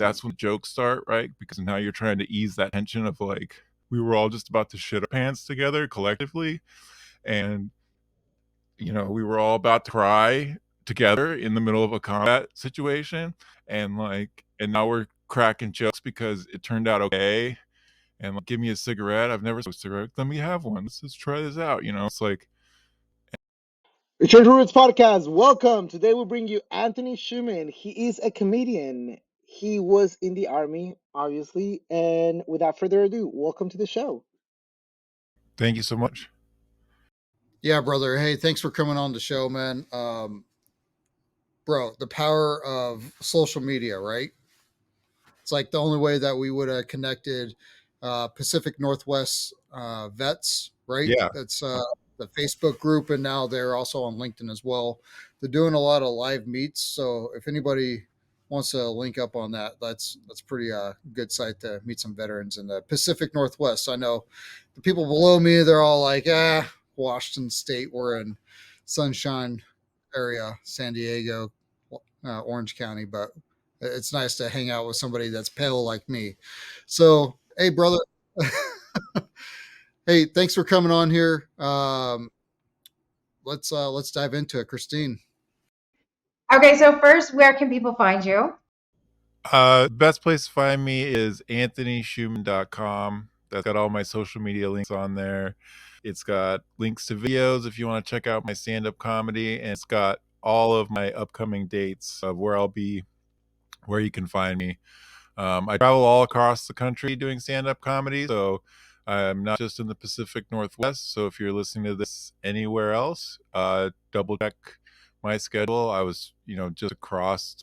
that's when the jokes start, right? Because now you're trying to ease that tension of like, we were all just about to shit our pants together collectively. And, we were all about to cry together in the middle of a combat situation. And now we're cracking jokes because it turned out okay. And like, give me a cigarette. I've never smoked a cigarette. Let me have one. Let's just try this out. It's like, Return2Roots podcast. Welcome. Today we bring you Anthony Schuman. He is a comedian. He was in the army, obviously. And without further ado, welcome to the show. thank you so much. Yeah, brother. Hey, thanks for coming on the show, man. Bro, the power of social media, right? It's like the only way that we would have connected Pacific Northwest vets, right? Yeah. That's the Facebook group, and now they're also on LinkedIn as well. They're doing a lot of live meets, so if anybody wants to link up on that, that's pretty good site to meet some veterans in the Pacific Northwest. I know the people below me, they're all like, Washington State, we're in Sunshine area, San Diego, Orange County, but it's nice to hang out with somebody that's pale like me. So, hey, brother. Hey, thanks for coming on here. Let's dive into it, Christine. Okay, so first, where can people find you? Best place to find me is anthonyschuman.com. That's got all my social media links on there. It's got links to videos if you want to check out my stand-up comedy, and it's got all of my upcoming dates of where I'll be, where you can find me. I travel all across the country doing stand-up comedy, so I'm not just in the Pacific Northwest. So if you're listening to this anywhere else, double check my schedule. I was, just across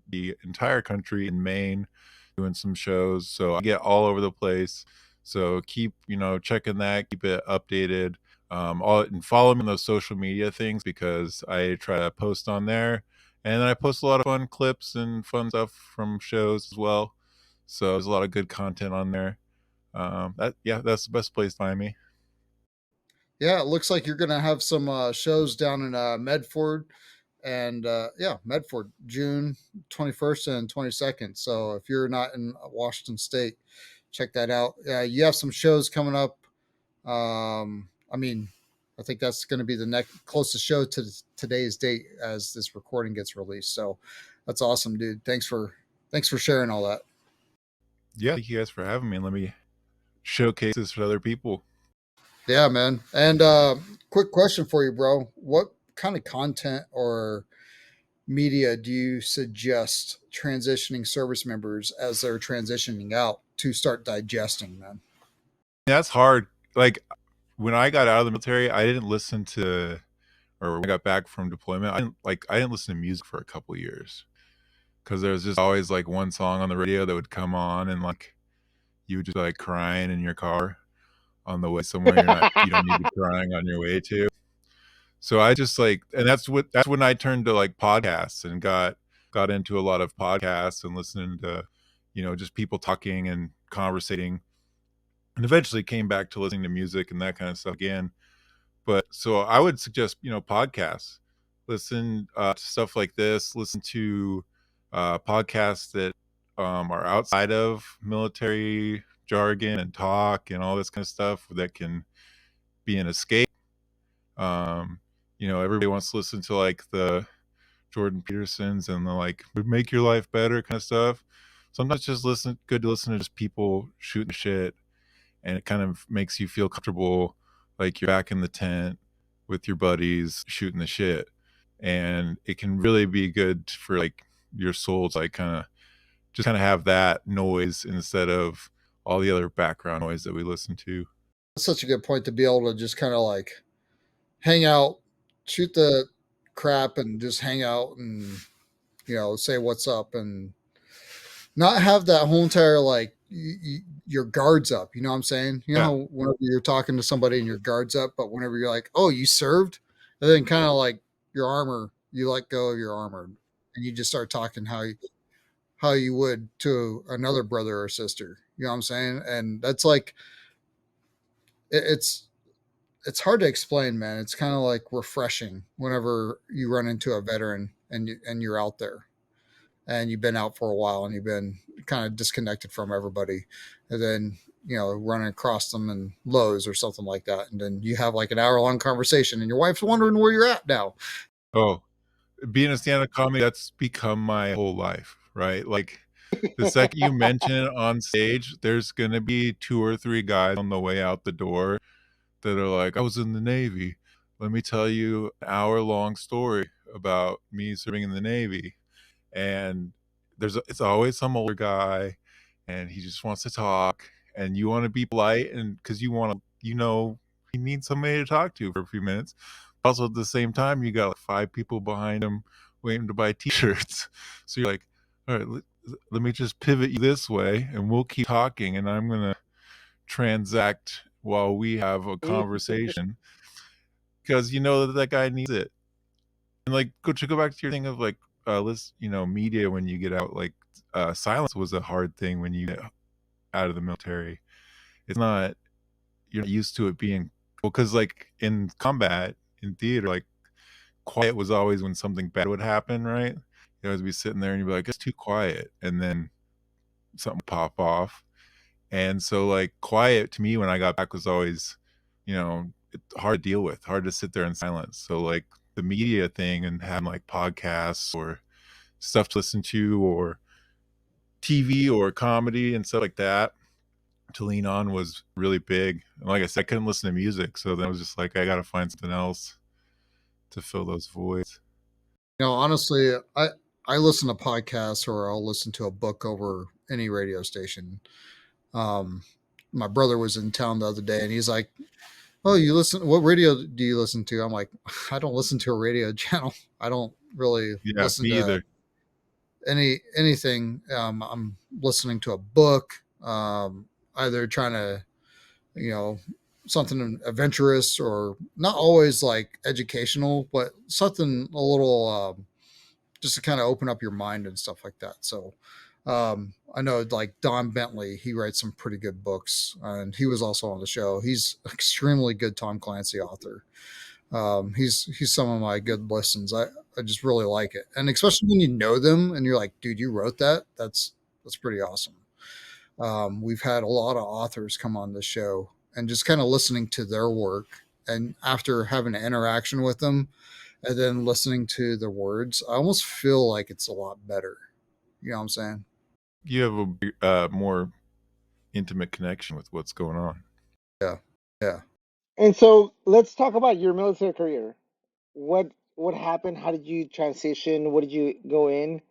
the entire country in Maine doing some shows, so I get all over the place. So keep, checking that, keep it updated. And follow me on those social media things because I try to post on there. And then I post a lot of fun clips and fun stuff from shows as well. So there's a lot of good content on there. That's the best place to find me. Yeah, it looks like you're gonna have some shows down in Medford, and Medford, June 21st and 22nd. So if you're not in Washington State, check that out. You have some shows coming up. I think that's going to be the next closest show to today's date as this recording gets released. So that's awesome, dude. Thanks for sharing all that. Yeah, thank you guys for having me. Let me showcase this for other people. Yeah, man. And quick question for you, bro. What kind of content or media do you suggest transitioning service members as they're transitioning out to start digesting, man? That's hard. Like when I got out of the military, I didn't listen to, or when I got back from deployment, I didn't listen to music for a couple years because there was just always like one song on the radio that would come on, and like you would just be, like crying in your car on the way somewhere you don't need to be crying on your way to. So I just and that's when I turned to like podcasts and got into a lot of podcasts and listening to, just people talking and conversating, and eventually came back to listening to music and that kind of stuff again. But so I would suggest, podcasts, listen to stuff like this, listen to podcasts that are outside of military jargon and talk and all this kind of stuff that can be an escape. Everybody wants to listen to like the Jordan Petersons and the like make your life better kind of stuff. Sometimes just good to listen to just people shooting shit, and it kind of makes you feel comfortable, like you're back in the tent with your buddies shooting the shit. And it can really be good for like your soul to like kind of have that noise instead of all the other background noise that we listen to. That's such a good point to be able to just kind of like hang out, shoot the crap, and just hang out and say what's up and not have that whole entire like your guards up. You know what I'm saying? You know, whenever you're talking to somebody and your guards up, but whenever you're like, oh, you served, and then kind of like your armor, you let go of your armor and you just start talking how you would to another brother or sister. You know what I'm saying? And that's like it's hard to explain, man. It's kind of like refreshing whenever you run into a veteran and you're out there and you've been out for a while and you've been kind of disconnected from everybody, and then running across them in Lowe's or something like that, and then you have like an hour-long conversation, and your wife's wondering where you're at now. Oh, being a stand-up comic, that's become my whole life, right? Like, the second you mention it on stage, there's gonna be 2 or 3 guys on the way out the door that are like, "I was in the Navy. Let me tell you an hour-long story about me serving in the Navy." And it's always some older guy, and he just wants to talk, and you wanna be polite, and because you need somebody to talk to for a few minutes. Also, at the same time, you got, like, 5 people behind him waiting to buy T-shirts. So you're like, "Alright, let me just pivot you this way, and we'll keep talking, and I'm gonna transact while we have a conversation," because you know that guy needs it. And, like, to go back to your thing of, like, media when you get out, like, silence was a hard thing when you get out of the military. It's not You're not used to it being well, because like, in combat, in theater, like, quiet was always when something bad would happen, right? You'd always be sitting there and you'd be like, "It's too quiet," and then something would pop off. And so, like, quiet to me when I got back was always, it's hard to deal with, hard to sit there in silence. So, like, the media thing and having, like, podcasts or stuff to listen to or TV or comedy and stuff like that to lean on was really big. And like I said, I couldn't listen to music, so then I was just like, I gotta find something else to fill those voids. Honestly, I listen to podcasts or I'll listen to a book over any radio station. Um, my brother was in town the other day, and he's like, "Oh, you listen? What radio do you listen to?" I'm like, "I don't listen to a radio channel. I don't really Yeah, listen me to either. anything. I'm listening to a book, either trying to, you know, something adventurous or not always like educational, but something a little just to kind of open up your mind and stuff like that. So I know like Don Bentley, he writes some pretty good books, and he was also on the show. He's extremely good Tom Clancy author. He's some of my good listens. I just really like it, and especially when you know them and you're like, dude, you wrote that. That's pretty awesome. We've had a lot of authors come on the show, and just kind of listening to their work, and after having an interaction with them, and then listening to the words, I almost feel like it's a lot better. You know what I'm saying? You have more intimate connection with what's going on. Yeah. Yeah. And so let's talk about your military career. What happened? How did you transition? What did you go in?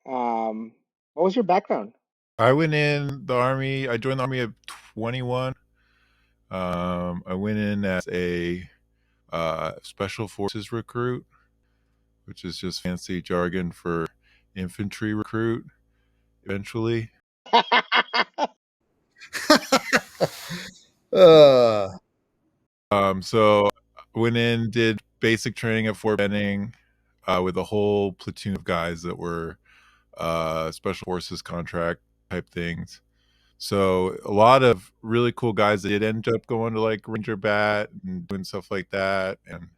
What was your background? I went in the Army. I joined the Army at 21. I went in as a special forces recruit, which is just fancy jargon for infantry recruit, eventually. uh, So I went in, did basic training at Fort Benning with a whole platoon of guys that were special forces contract type things. So a lot of really cool guys that did end up going to like Ranger Bat and doing stuff like that. And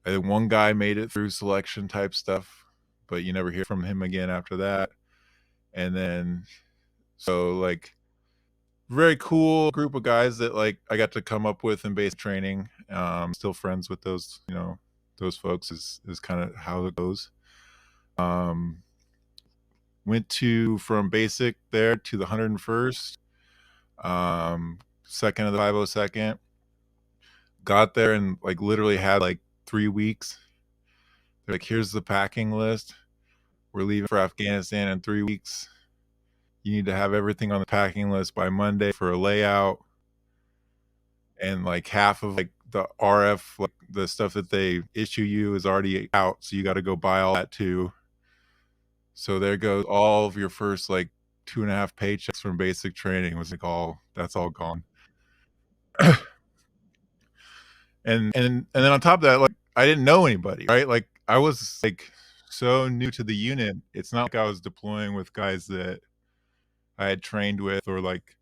I think one guy made it through selection type stuff, but you never hear from him again after that. And then so like very cool group of guys that like I got to come up with in basic training. Still friends with those folks is kind of how it goes. Um, Went to from basic there to the 101st, second of the 502nd. Got there and like literally had like 3 weeks. They're like, here's the packing list. We're leaving for Afghanistan in 3 weeks. You need to have everything on the packing list by Monday for a layout. And like half of like the RF, like the stuff that they issue you is already out. So you got to go buy all that too. So there goes all of your first like 2.5 paychecks from basic training was like that's all gone. And then on top of that, like I didn't know anybody, right? Like I was like so new to the unit. It's not like I was deploying with guys that I had trained with or like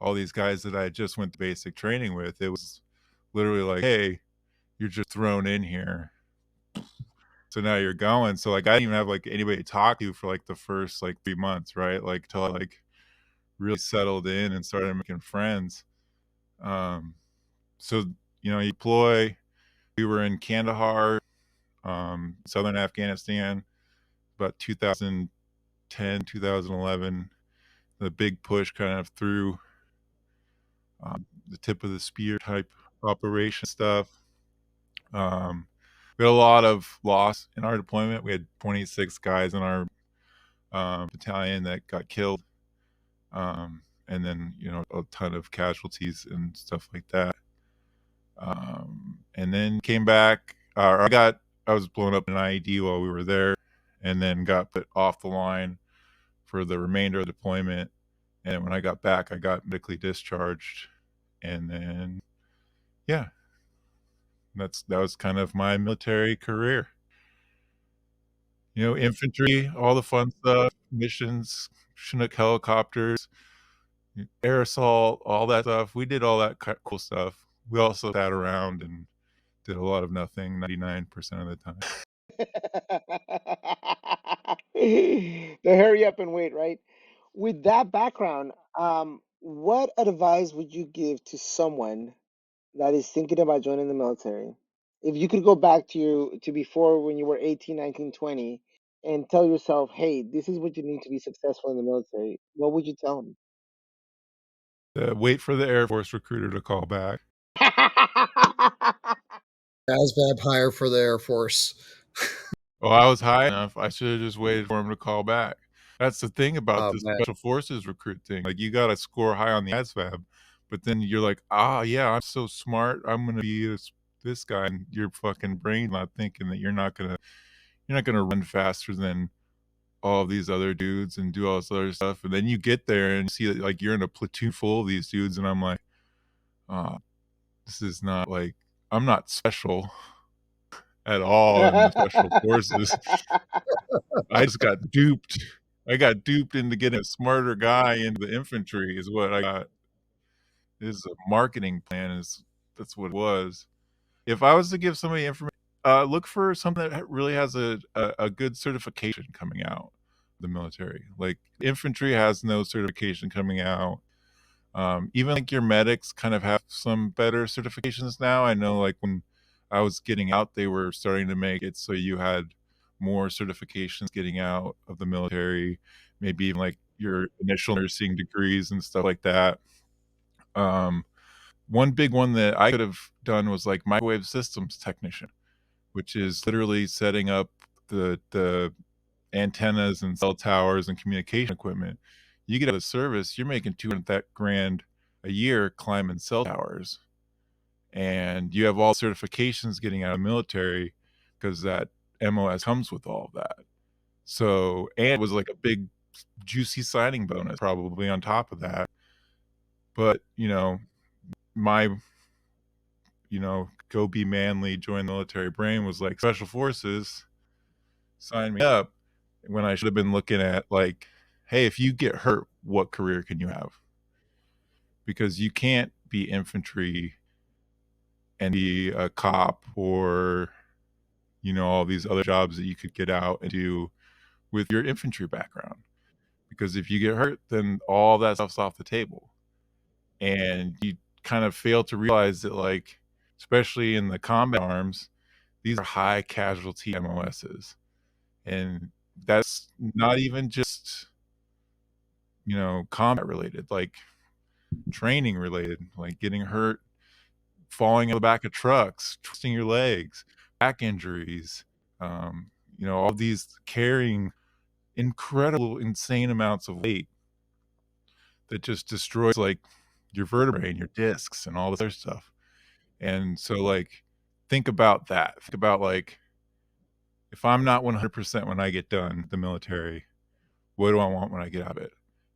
all these guys that I just went to basic training with. It was literally like, hey, you're just thrown in here. So now you're going. So like I didn't even have like anybody to talk to for like the first like 3 months, right? Like till I like really settled in and started making friends. Um, so you deploy. We were in Kandahar, southern Afghanistan, about 2010, 2011. The big push kind of through the tip of the spear type operation stuff. We had a lot of loss in our deployment. We had 26 guys in our battalion that got killed, and then a ton of casualties and stuff like that. And then came back. I was blown up in an IED while we were there, and then got put off the line for the remainder of the deployment. And when I got back, I got medically discharged, and then yeah, that was kind of my military career. Infantry, all the fun stuff, missions, Chinook helicopters, air assault, all that stuff. We did all that cool stuff. We also sat around and did a lot of nothing 99% of the time. The hurry up and wait, right? With that background, what advice would you give to someone that is thinking about joining the military? If you could go back to before when you were 18, 19, 20 and tell yourself, hey, this is what you need to be successful in the military, what would you tell them? Wait for the Air Force recruiter to call back. ASVAB hire for the Air Force. Oh, I was high enough. I should have just waited for him to call back. That's the thing about Oh the man. special forces recruit thing. Like you got to score high on the ASVAB, but then you're like, yeah, I'm so smart. I'm gonna be this guy, and your fucking brain not thinking that you're not gonna run faster than all these other dudes and do all this other stuff. And then you get there and see that like you're in a platoon full of these dudes, and I'm like, oh, this is not like I'm not special at all in the special forces. I just got duped. I got duped into getting a smarter guy into the infantry is what I got. Is a marketing plan is that's what it was. If I was to give somebody information, look for something that really has a good certification coming out of the military. Like infantry has no certification coming out. Even like your medics kind of have some better certifications now. I know like when I was getting out, they were starting to make it so you had more certifications getting out of the military, maybe even like your initial nursing degrees and stuff like that. Um, One big one that I could have done was like microwave systems technician, which is literally setting up the antennas and cell towers and communication equipment. You get out of service, you're making 200 that grand a year climbing cell towers, and you have all certifications getting out of the military because that MOS comes with all of that. So, and it was like a big juicy signing bonus probably on top of that. But my go be manly, join the military brain was like special forces, sign me up, when I should have been looking at like, hey, if you get hurt, what career can you have? Because you can't be infantry and be a cop or all these other jobs that you could get out and do with your infantry background. Because if you get hurt, then all that stuff's off the table. And you kind of fail to realize that, like, especially in the combat arms, these are high casualty MOSs. And that's not even just, combat related, like training related, like getting hurt, falling in the back of trucks, twisting your legs, back injuries, all these carrying incredible, insane amounts of weight that just destroys like your vertebrae and your discs and all this other stuff. And so, like, think about that. Think about like, if I'm not 100% when I get done the military, what do I want when I get out of it?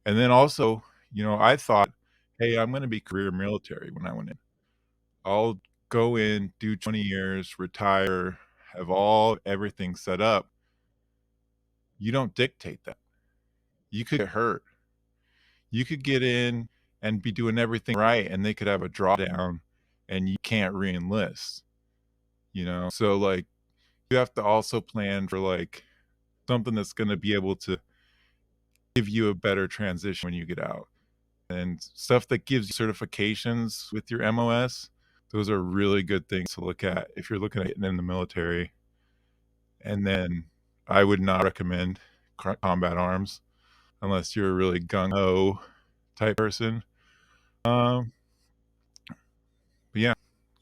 And then also, I thought, hey, I'm going to be career military when I went in. I'll go in, do 20 years, retire, have everything set up. You don't dictate that. You could get hurt. You could get in and be doing everything right, and they could have a drawdown and you can't re-enlist. So like you have to also plan for like something that's going to be able to give you a better transition when you get out. And stuff that gives you certifications with your MOS, those are really good things to look at if you're looking at getting in the military. And then I would not recommend combat arms unless you're a really gung-ho type person. Um, but yeah,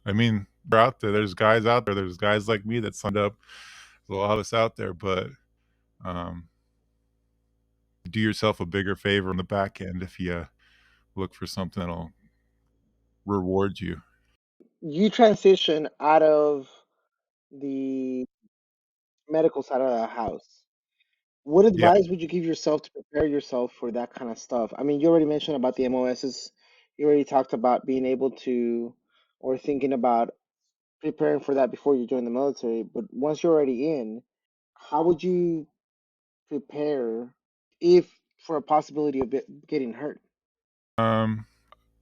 I mean, they're out there. There's guys out there. There's guys like me that signed up. There's a lot of us out there, but um, do yourself a bigger favor on the back end if you look for something that'll reward you. You transition out of the medical side of the house. What Yeah. advice would you give yourself to prepare yourself for that kind of stuff? I mean, you already mentioned about the MOSs. You already talked about being able to or thinking about preparing for that before you join the military. But once you're already in, how would you prepare if for a possibility of getting hurt? Um,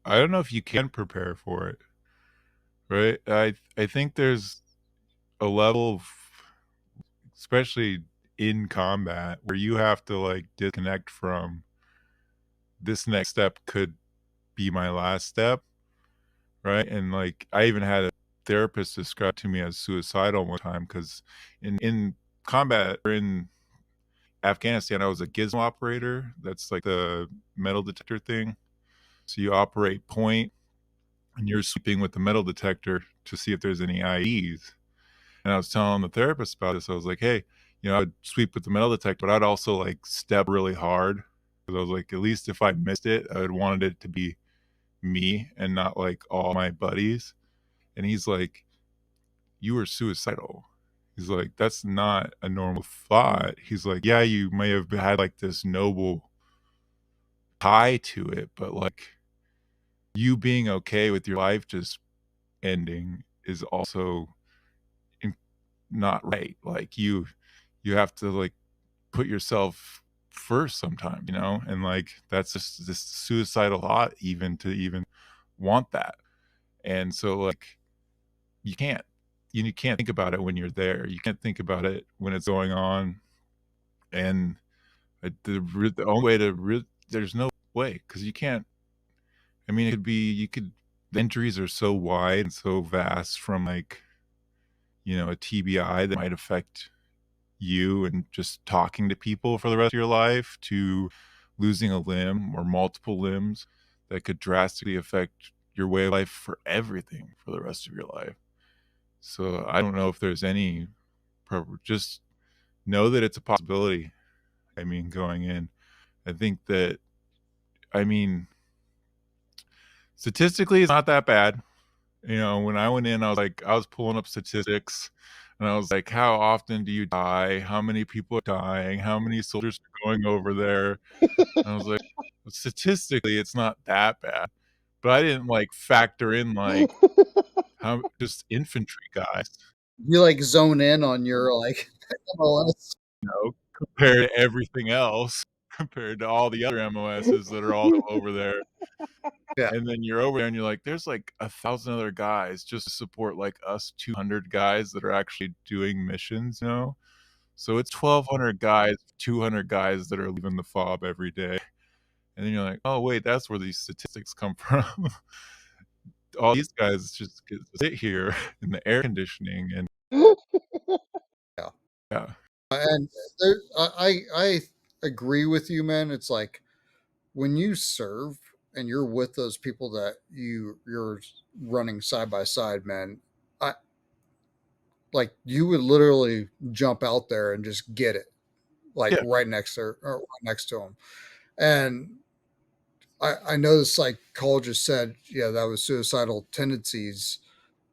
I don't know if you can prepare for it, right? I think there's a level of, especially in combat, where you have to like disconnect from this next step could be my last step, right? And like I even had a therapist describe to me as suicidal one time because in combat or in Afghanistan, I was a gizmo operator. That's like the metal detector thing. So you operate point and you're sweeping with the metal detector to see if there's any IEs. And I was telling the therapist about this. I was like, hey, I would sweep with the metal detector, but I'd also like step really hard. Because I was like, at least if I missed it, I would wanted it to be me and not like all my buddies. And he's like, you were suicidal. He's like, that's not a normal thought. He's like, yeah, you may have had like this noble tie to it, but like you being okay with your life just ending is also not right. Like you have to like put yourself first sometimes, and like that's just this suicidal thought even to even want that. And so like you can't you can't think about it when you're there. You can't think about it when it's going on. And the only way to there's no way because you can't. I mean, it could be you could. The injuries are so wide and so vast from like a TBI that might affect you and just talking to people for the rest of your life to losing a limb or multiple limbs that could drastically affect your way of life for everything for the rest of your life. So I don't know if there's any just know that it's a possibility. I mean, going in, I think that I mean statistically it's not that bad. When I went in, I was pulling up statistics and I was like, how often do you die? How many people are dying? How many soldiers are going over there? And I was like, statistically, it's not that bad. But I didn't like factor in like how just infantry guys, You like zone in on your like MLS. compared to everything else, compared to all the other MOSs that are all over there. Yeah. And then you're over there and you're like, there's like 1,000 other guys just to support like us 200 guys that are actually doing missions. So it's 1,200 guys, 200 guys that are leaving the fob every day. And then you're like, oh, wait, that's where these statistics come from. All these guys just get to sit here in the air conditioning and Yeah. yeah. And there, I agree with you, man. It's like when you serve and you're with those people that you're running side by side, man. I like you would literally jump out there and just get it, like Yeah. right next to or right next to them. And I know the psychologist said, yeah, that was suicidal tendencies.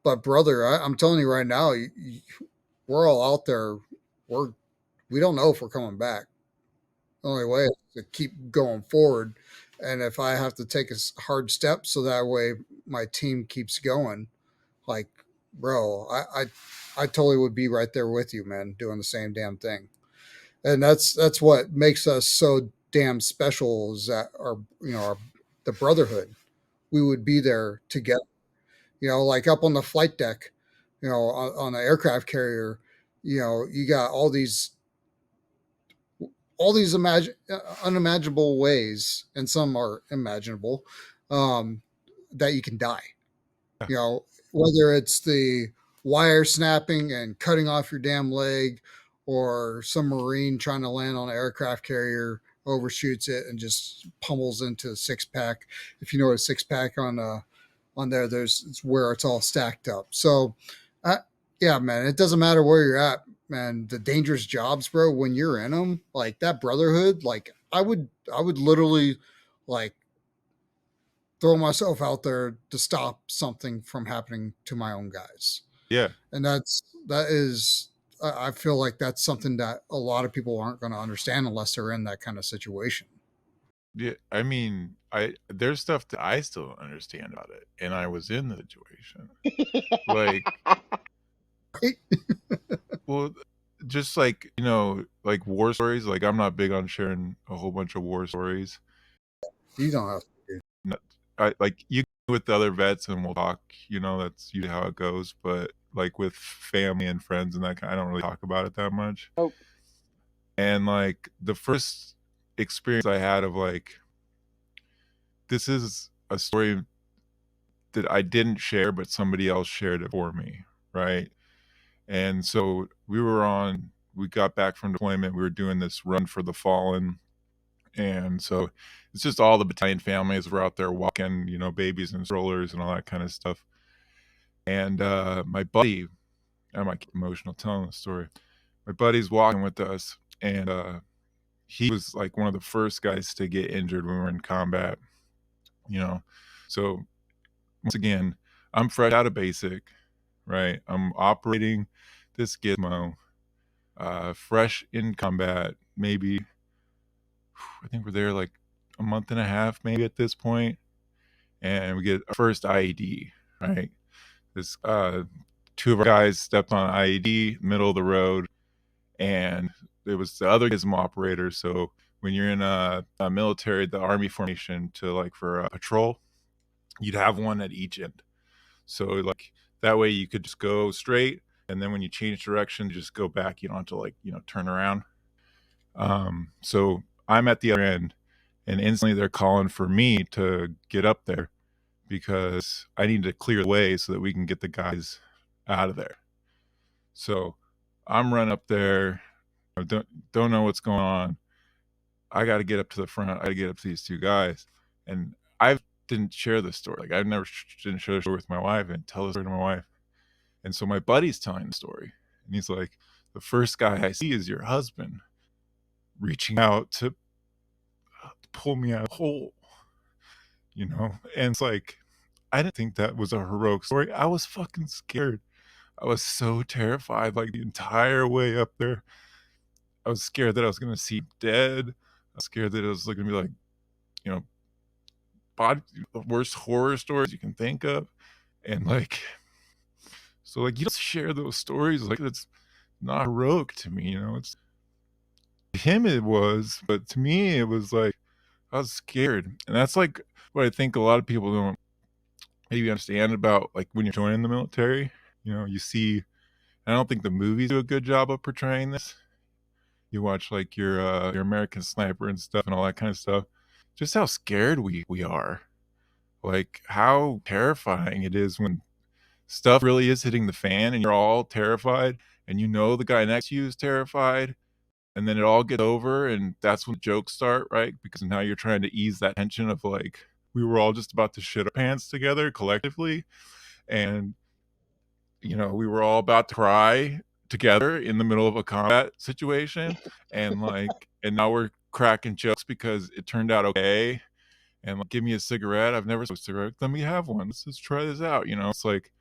But brother, I'm telling you right now, we're all out there. We don't know if we're coming back. The only way is to keep going forward. And if I have to take a hard step so that way my team keeps going, like, bro, I totally would be right there with you, man, doing the same damn thing. And that's what makes us so damn special is that the brotherhood. We would be there together. Like up on the flight deck, on an aircraft carrier, you got all these unimaginable ways, and some are imaginable, um, that you can die. Yeah. Whether it's the wire snapping and cutting off your damn leg, or some Marine trying to land on an aircraft carrier overshoots it and just pummels into a six pack. If you know what a six pack on there, it's where it's all stacked up. So, uh, yeah, man, it doesn't matter where you're at, man. The dangerous jobs, bro. When you're in them, like that brotherhood, like I would literally like throw myself out there to stop something from happening to my own guys. Yeah. And that is I feel like that's something that a lot of people aren't going to understand unless they're in that kind of situation. Yeah, I mean, there's stuff that I still don't understand about it, and I was in the situation. Like, Right? well, just like, like war stories, like I'm not big on sharing a whole bunch of war stories. You don't have to. Not- I like you with the other vets and we'll talk, that's usually how it goes, but like with family and friends and that kind, I don't really talk about it that much. Nope. And like the first experience I had of like, this is a story that I didn't share, but somebody else shared it for me, right? And so we got back from deployment. We were doing this run for the fallen. And so it's just all the battalion families were out there walking, babies and strollers and all that kind of stuff. And my buddy, I might get emotional telling the story. My buddy's walking with us, and he was like one of the first guys to get injured when we were in combat, you know. So once again, I'm fresh out of basic, right? I'm operating this gizmo, fresh in combat. Maybe I think we're there like a month and a half, maybe at this point, and we get our first IED, right? This two of our guys stepped on IED, middle of the road, and it was the other gizmo operator. So when you're in a military, the army formation to like for a patrol, you'd have one at each end. So like that way you could just go straight, and then when you change direction, just go back. You don't have to like turn around. So I'm at the other end, and instantly they're calling for me to get up there because I need to clear the way so that we can get the guys out of there. So I'm running up there. I don't know what's going on. I got to get up to the front. I got to get up to these two guys, and I didn't share this story. Like I never didn't share the story with my wife and tell the story to my wife. And so my buddy's telling the story, and he's like, "The first guy I see is your husband reaching out to pull me out of the hole." And it's like, I didn't think that was a heroic story. I was fucking scared. I was so terrified, like the entire way up there. I was scared that I was gonna see dead. I was scared that it was gonna be like, you know, the worst horror stories you can think of. And like, so like you don't share those stories, like it's not heroic to me, it's to him it was, but to me it was like I was scared. And that's like what I think a lot of people don't maybe understand about like when you're joining the military. You see, I don't think the movies do a good job of portraying this. You watch like your American Sniper and stuff and all that kind of stuff. Just how scared we are. Like how terrifying it is when stuff really is hitting the fan and you're all terrified and the guy next to you is terrified, and then it all gets over and that's when the jokes start, right? Because now you're trying to ease that tension of like we were all just about to shit our pants together collectively, and we were all about to cry together in the middle of a combat situation, and now we're cracking jokes because it turned out okay. And like, give me a cigarette. I've never smoked a cigarette. Let me have one. Let's try this out. It's like,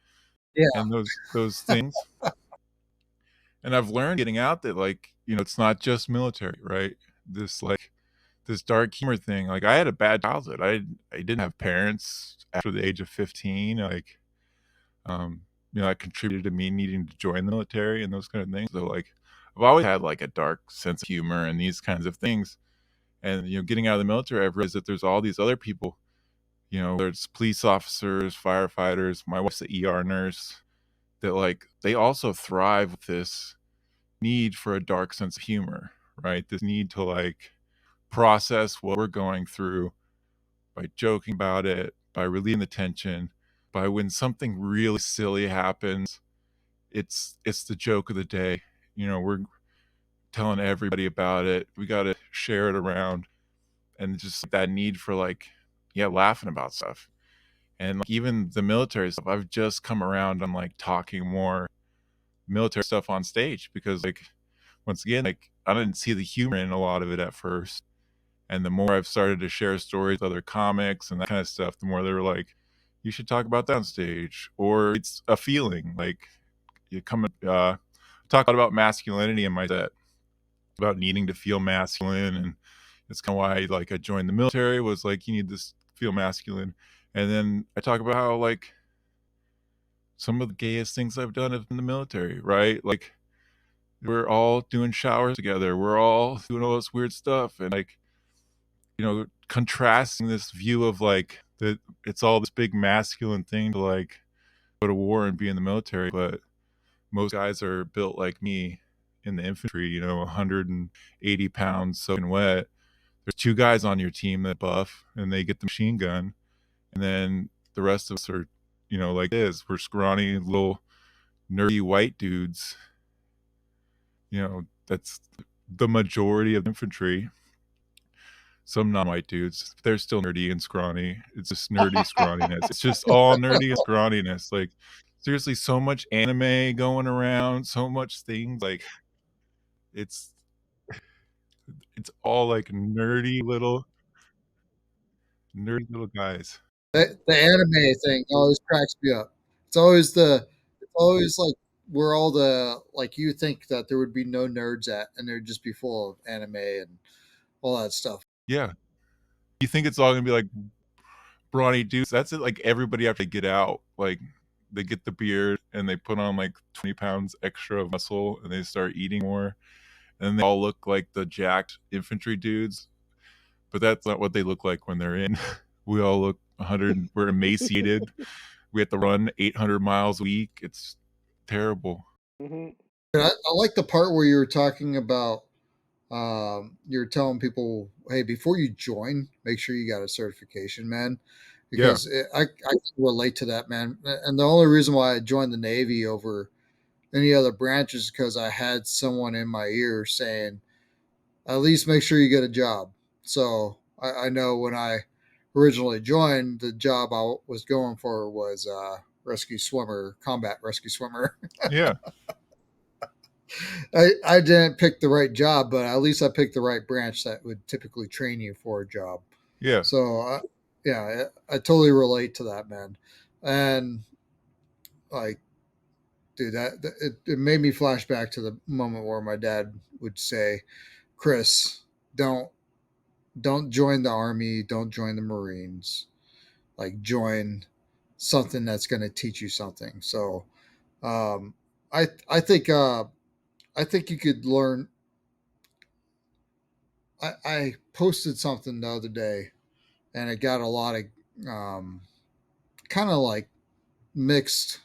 Yeah. and those things. And I've learned getting out that like, it's not just military, right? This dark humor thing. Like I had a bad childhood. I didn't have parents after the age of 15. Like, um, that contributed to me needing to join the military and those kind of things. So like, I've always had like a dark sense of humor and these kinds of things. And getting out of the military, I've realized that there's all these other people. Whether it's police officers, firefighters, my wife's an ER nurse, that like they also thrive with this need for a dark sense of humor, right? This need to like process what we're going through by joking about it, by relieving the tension, by when something really silly happens, it's the joke of the day. You know, we're telling everybody about it. We got to share it around, and just that need for like, yeah, laughing about stuff. And like, even the military stuff, I've just come around on like talking more military stuff on stage because like once again, like I didn't see the humor in a lot of it at first. And the more I've started to share stories with other comics and that kind of stuff, the more they're like, you should talk about that on stage. Or it's a feeling like you come talk about masculinity in my set, about needing to feel masculine. And it's kind of why like I joined the military was like, you need to feel masculine. And then I talk about how like some of the gayest things I've done in the military, right? Like we're all doing showers together. We're all doing all this weird stuff. And like, you know, contrasting this view of like that it's all this big masculine thing to like go to war and be in the military, but most guys are built like me in the infantry, you know, 180 pounds soaking wet. There's two guys on your team that buff and they get the machine gun, and then the rest of us are, you know, like this. We're scrawny little nerdy white dudes. You know, that's the majority of infantry. Some non-white dudes, they're still nerdy and scrawny. It's just nerdy scrawniness. It's just all nerdy and scrawniness. Like seriously, so much anime going around, so much things. Like it's it's all like nerdy little guys. The anime thing always cracks me up. It's always the it's always like where all the like you think that there would be no nerds at, and there'd just be full of anime and all that stuff. Yeah, you think it's all gonna be like brawny dudes. That's it. Like everybody after they get out, like they get the beard and they put on like 20 pounds extra of muscle and they start eating more. And they all look like the jacked infantry dudes, but that's not what they look like when they're in. We all look 100. We're emaciated. We have to run 800 miles a week. It's terrible. Hmm. And I like the part where you were talking about you're telling people, hey, before you join, make sure you got a certification, man, Yeah, because I can relate to that, man. And the only reason why I joined the Navy over any other branch is because I had someone in my ear saying, at least make sure you get a job. So I know when I originally joined, the job I was going for was rescue swimmer, combat rescue swimmer. yeah, I didn't pick the right job, but at least I picked the right branch that would typically train you for a job. yeah, So, yeah, I totally relate to that, man. And like, dude, it made me flash back to the moment where my dad would say, "Chris, don't don't join the army, don't join the Marines. Like, join something that's going to teach you something." So, um, I think I think you could learn. I posted something the other day, and it got a lot of kind of like mixed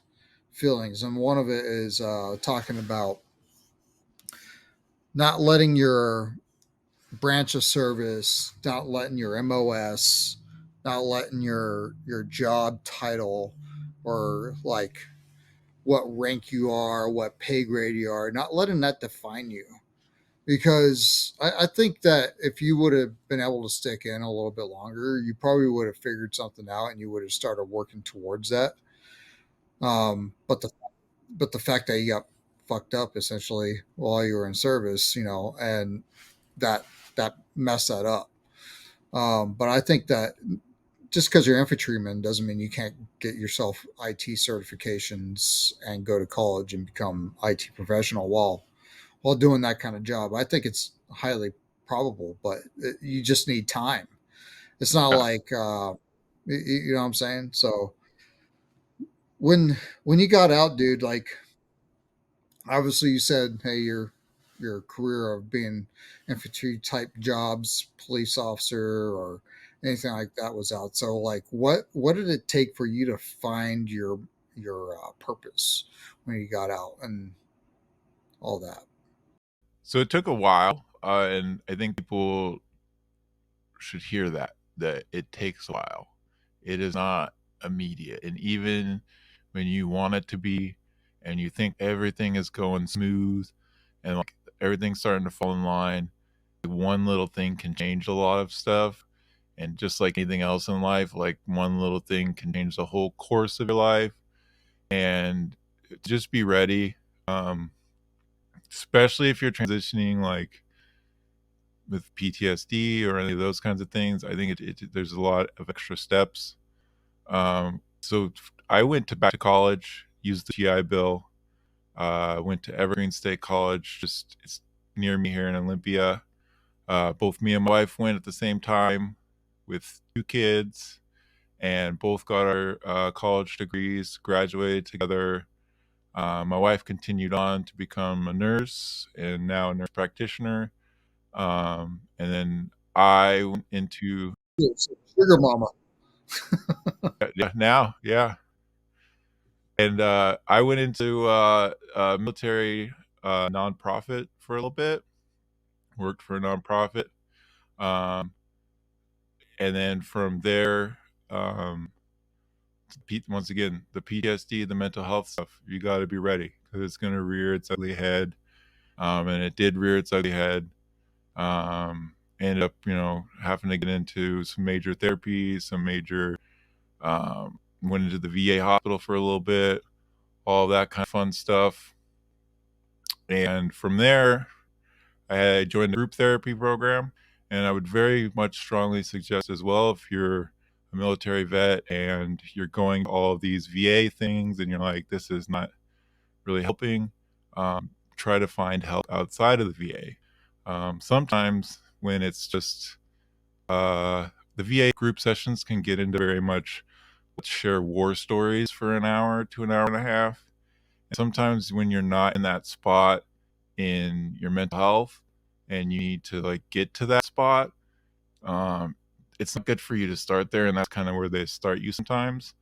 feelings. And one of it is talking about not letting your branch of service, not letting your MOS, not letting your job title or like what rank you are, what pay grade you are, not letting that define you. Because I think that if you would have been able to stick in a little bit longer, you probably would have figured something out and you would have started working towards that. But the fact that you got fucked up essentially while you were in service, you know, and that that messed that up. But I think that just because you're infantryman doesn't mean you can't get yourself IT certifications and go to college and become IT professional while doing that kind of job. I think it's highly probable, but you just need time. It's not yeah, like you know what I'm saying. So when you got out, dude, like obviously you said, hey, your career of being infantry type jobs, police officer or anything like that was out. So like what did it take for you to find your purpose when you got out and all that? So it took a while, and I think people should hear that it takes a while. It is not immediate, and even when you want it to be, and you think everything is going smooth, and like everything's starting to fall in line, one little thing can change a lot of stuff. And just like anything else in life, like one little thing can change the whole course of your life. And just be ready, um, especially if you're transitioning like with PTSD or any of those kinds of things. I think there's a lot of extra steps. So I went back to college, used the GI Bill, went to Evergreen State College, just it's near me here in Olympia. Both me and my wife went at the same time with 2 kids, and both got our college degrees, graduated together. My wife continued on to become a nurse and now a nurse practitioner. And then I went into Sugar mama. yeah, now, yeah. And I went into military nonprofit for a little bit, worked for a nonprofit. Um, and then from there, um, once again, the PTSD, the mental health stuff, you got to be ready because it's going to rear its ugly head. And it did rear its ugly head. Ended up, having to get into some major therapy, some major, went into the VA hospital for a little bit, all that kind of fun stuff. And from there, I joined the group therapy program. And I would very much strongly suggest as well, if you're a military vet and you're going to all of these VA things and you're like, this is not really helping, try to find help outside of the VA. Sometimes when it's just the VA group sessions can get into very much let's share war stories for an hour to an hour and a half. And sometimes when you're not in that spot in your mental health and you need to like get to that spot, um, it's not good for you to start there, and that's kind of where they start you sometimes.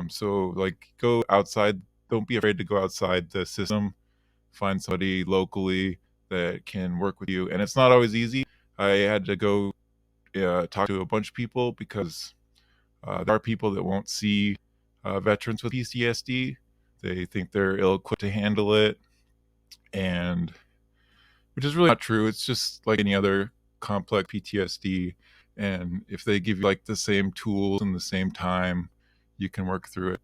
So like go outside. Don't be afraid to go outside the system. Find somebody locally that can work with you, and it's not always easy. I had to go talk to a bunch of people because there are people that won't see veterans with PTSD. They think they're ill-equipped to handle it, and which is really not true. It's just like any other complex PTSD. And if they give you like the same tools and the same time, you can work through it.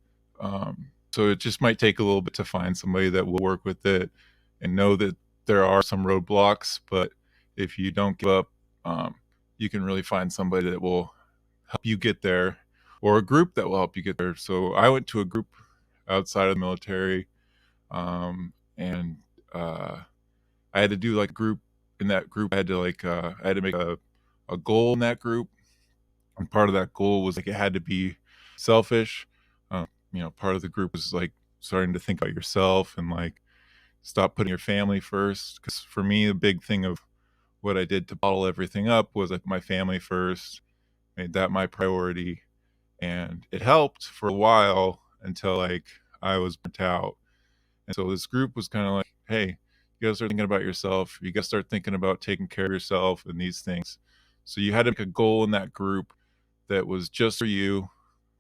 So it just might take a little bit to find somebody that will work with it and know that there are some roadblocks. But if you don't give up, you can really find somebody that will help you get there or a group that will help you get there. So I went to a group outside of the military, and I had to do like a group. In that group, I had to make a goal in that group, and part of that goal was like it had to be selfish. Part of the group was like starting to think about yourself and like stop putting your family first. Because for me, a big thing of what I did to bottle everything up was like my family first, made that my priority, and it helped for a while until like I was burnt out. And so this group was kind of like, hey, you gotta start thinking about yourself. You gotta start thinking about taking care of yourself and these things. So you had to make a goal in that group that was just for you,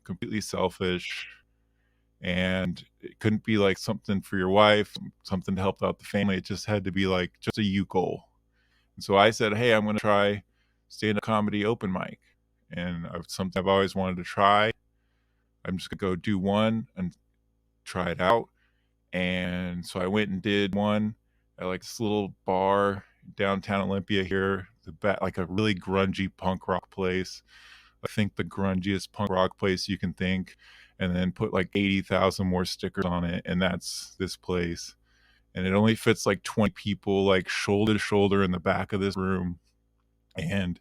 completely selfish. And it couldn't be like something for your wife, something to help out the family. It just had to be like just a you goal. And so I said, hey, I'm going to try stand-up comedy open mic. And something I've always wanted to try. I'm just going to go do one and try it out. And so I went and did one at like this little bar downtown Olympia here, like a really grungy punk rock place. I think the grungiest punk rock place you can think, and then put like 80,000 more stickers on it. And that's this place. And it only fits like 20 people, like shoulder to shoulder in the back of this room. And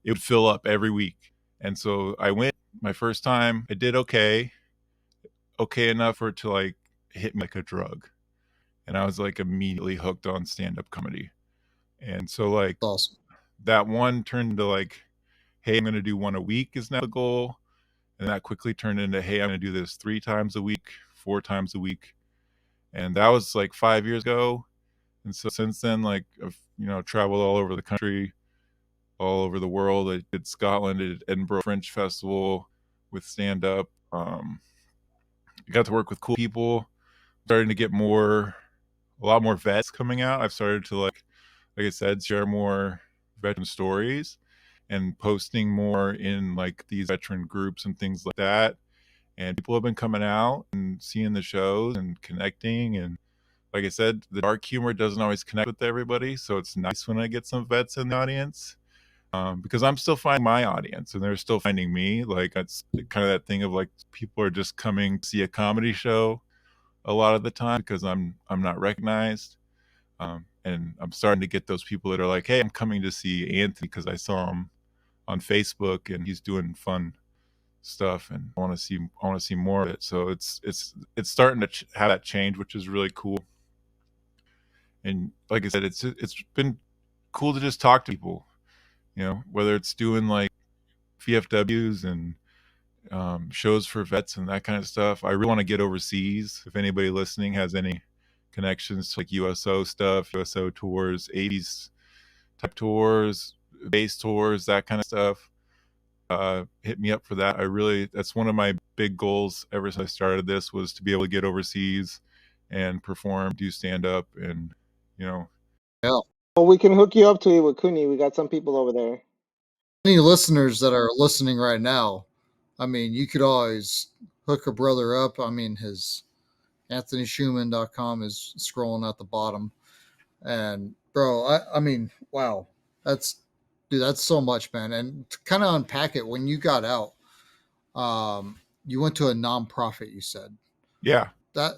it would fill up every week. And so I went my first time. I did okay enough for it to like hit me like a drug. And I was like immediately hooked on stand-up comedy. And so like Awesome. that one turned into like, hey, I'm going to do one a week is now the goal. And that quickly turned into, hey, I'm going to do this 3 times a week, 4 times a week. And that was like 5 years ago. And And so since then, like, I've, traveled all over the country, all over the world. I did Scotland, I did Edinburgh Fringe Festival with stand up. I got to work with cool people. Starting to get a lot more vets coming out. I've started to, like I said, share more veteran stories and posting more in like these veteran groups and things like that. And people have been coming out and seeing the shows and connecting. And like I said, the dark humor doesn't always connect with everybody. So it's nice when I get some vets in the audience, because I'm still finding my audience and they're still finding me. Like, it's kind of that thing of like people are just coming to see a comedy show a lot of the time because I'm not recognized. And I'm starting to get those people that are like, "Hey, I'm coming to see Anthony because I saw him on Facebook and he's doing fun stuff, and I want to see more of it." So it's starting to have that change, which is really cool. And like I said, it's been cool to just talk to people, whether it's doing like VFWs and shows for vets and that kind of stuff. I really want to get overseas. If anybody listening has any connections to like USO stuff, USO tours, 80s type tours, base tours, that kind of stuff, hit me up for that. That's one of my big goals ever since I started this, was to be able to get overseas and perform, do stand up, and you know, Yeah. Well, we can hook you up to Iwakuni. We got some people over there. Any listeners that are listening right now, I mean, you could always hook a brother up. I mean, his AnthonySchuman.com is scrolling at the bottom. And bro, I mean, wow, that's dude, that's so much, man. And to kind of unpack it, when you got out, you went to a nonprofit. You said yeah. that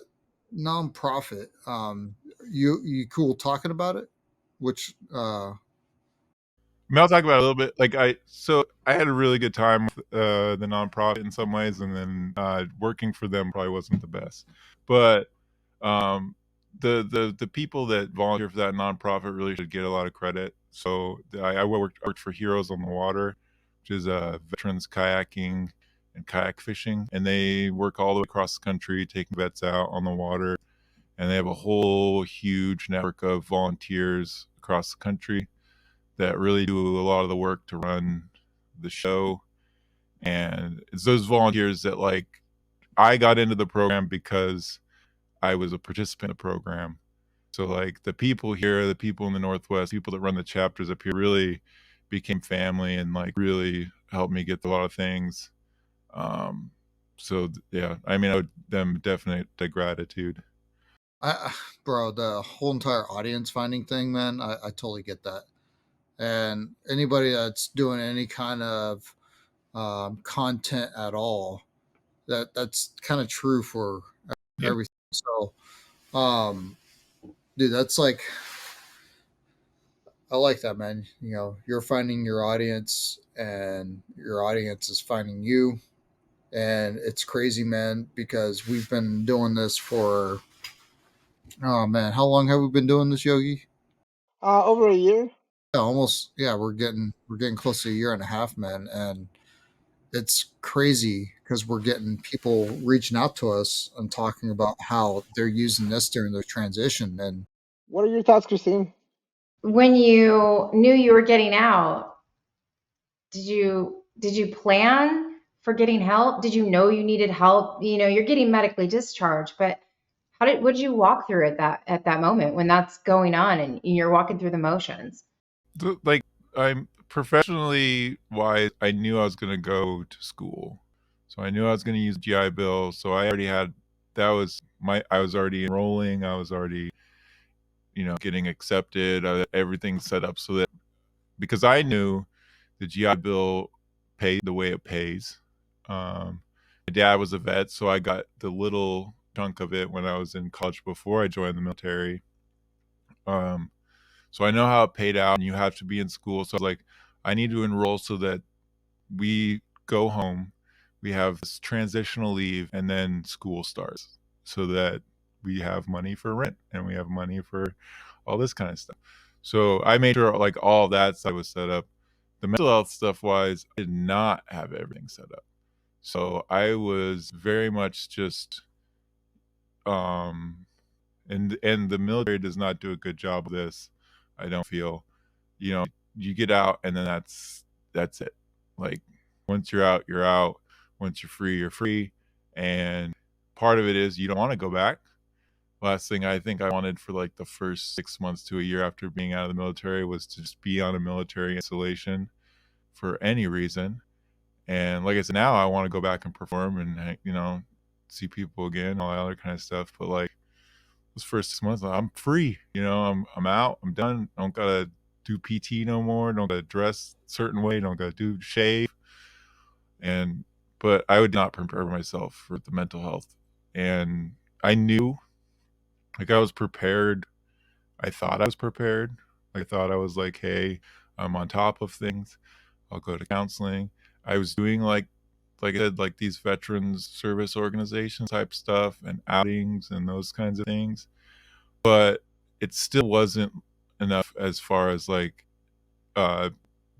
nonprofit. You cool talking about it? Which I mean, I'll talk about it a little bit. I had a really good time with the nonprofit in some ways, and then working for them probably wasn't the best. But um, the people that volunteer for that nonprofit really should get a lot of credit. So I worked for Heroes on the Water, which is veterans kayaking and kayak fishing, and they work all the way across the country taking vets out on the water, and they have a whole huge network of volunteers across the country that really do a lot of the work to run the show. And it's those volunteers that, like, I got into the program because I was a participant in the program. So like the people here, the people in the Northwest, people that run the chapters up here really became family and like really helped me get a lot of things. Um, yeah, I mean, I would them definite the gratitude. I bro, the whole entire audience finding thing, man, I totally get that. And anybody that's doing any kind of content at all, that's kind of true for Yeah. everything. So, dude, that's like, I like that, man. You know, you're finding your audience, and your audience is finding you, and it's crazy, man. Because we've been doing this for, oh man, how long have we been doing this, Yogi? Over a year. Yeah, almost. Yeah, we're getting close to a year and a half, man, and it's crazy because we're getting people reaching out to us and talking about how they're using this during their transition. And What are your thoughts, Christine? When you knew you were getting out, did you plan for getting help? Did you know you needed help? You know, you're getting medically discharged, but what did you walk through at that moment when that's going on and you're walking through the motions? Like, I'm professionally wise, I knew I was going to go to school. So I knew I was going to use GI Bill. So I already had, I was already enrolling. I was already, getting accepted, everything set up so that, because I knew the GI Bill paid the way it pays. My dad was a vet, so I got the little chunk of it when I was in college before I joined the military. Um, so I know how it paid out, and you have to be in school. So I was like, I need to enroll so that we go home, we have this transitional leave, and then school starts, so that we have money for rent and we have money for all this kind of stuff. So I made sure like all of that stuff was set up. The mental health stuff wise, I did not have everything set up. So I was very much just um and the military does not do a good job of this. I don't feel, you know, you get out and then that's it. Like once you're out, you're out. Once you're free, you're free. And part of it is you don't want to go back. Last thing I think I wanted for like the first 6 months to a year after being out of the military was to just be on a military installation for any reason. And like I said, now I want to go back and perform and see people again, all that other kind of stuff. But like those first 6 months, I'm free. I'm out. I'm done. Don't gotta do PT no more. Don't gotta dress a certain way. Don't gotta do shave. But I would not prepare myself for the mental health. And I knew, like I was prepared. I thought I was prepared. I thought I was like, hey, I'm on top of things. I'll go to counseling. I was doing like I said, like these veterans service organization type stuff and outings and those kinds of things. But it still wasn't enough as far as like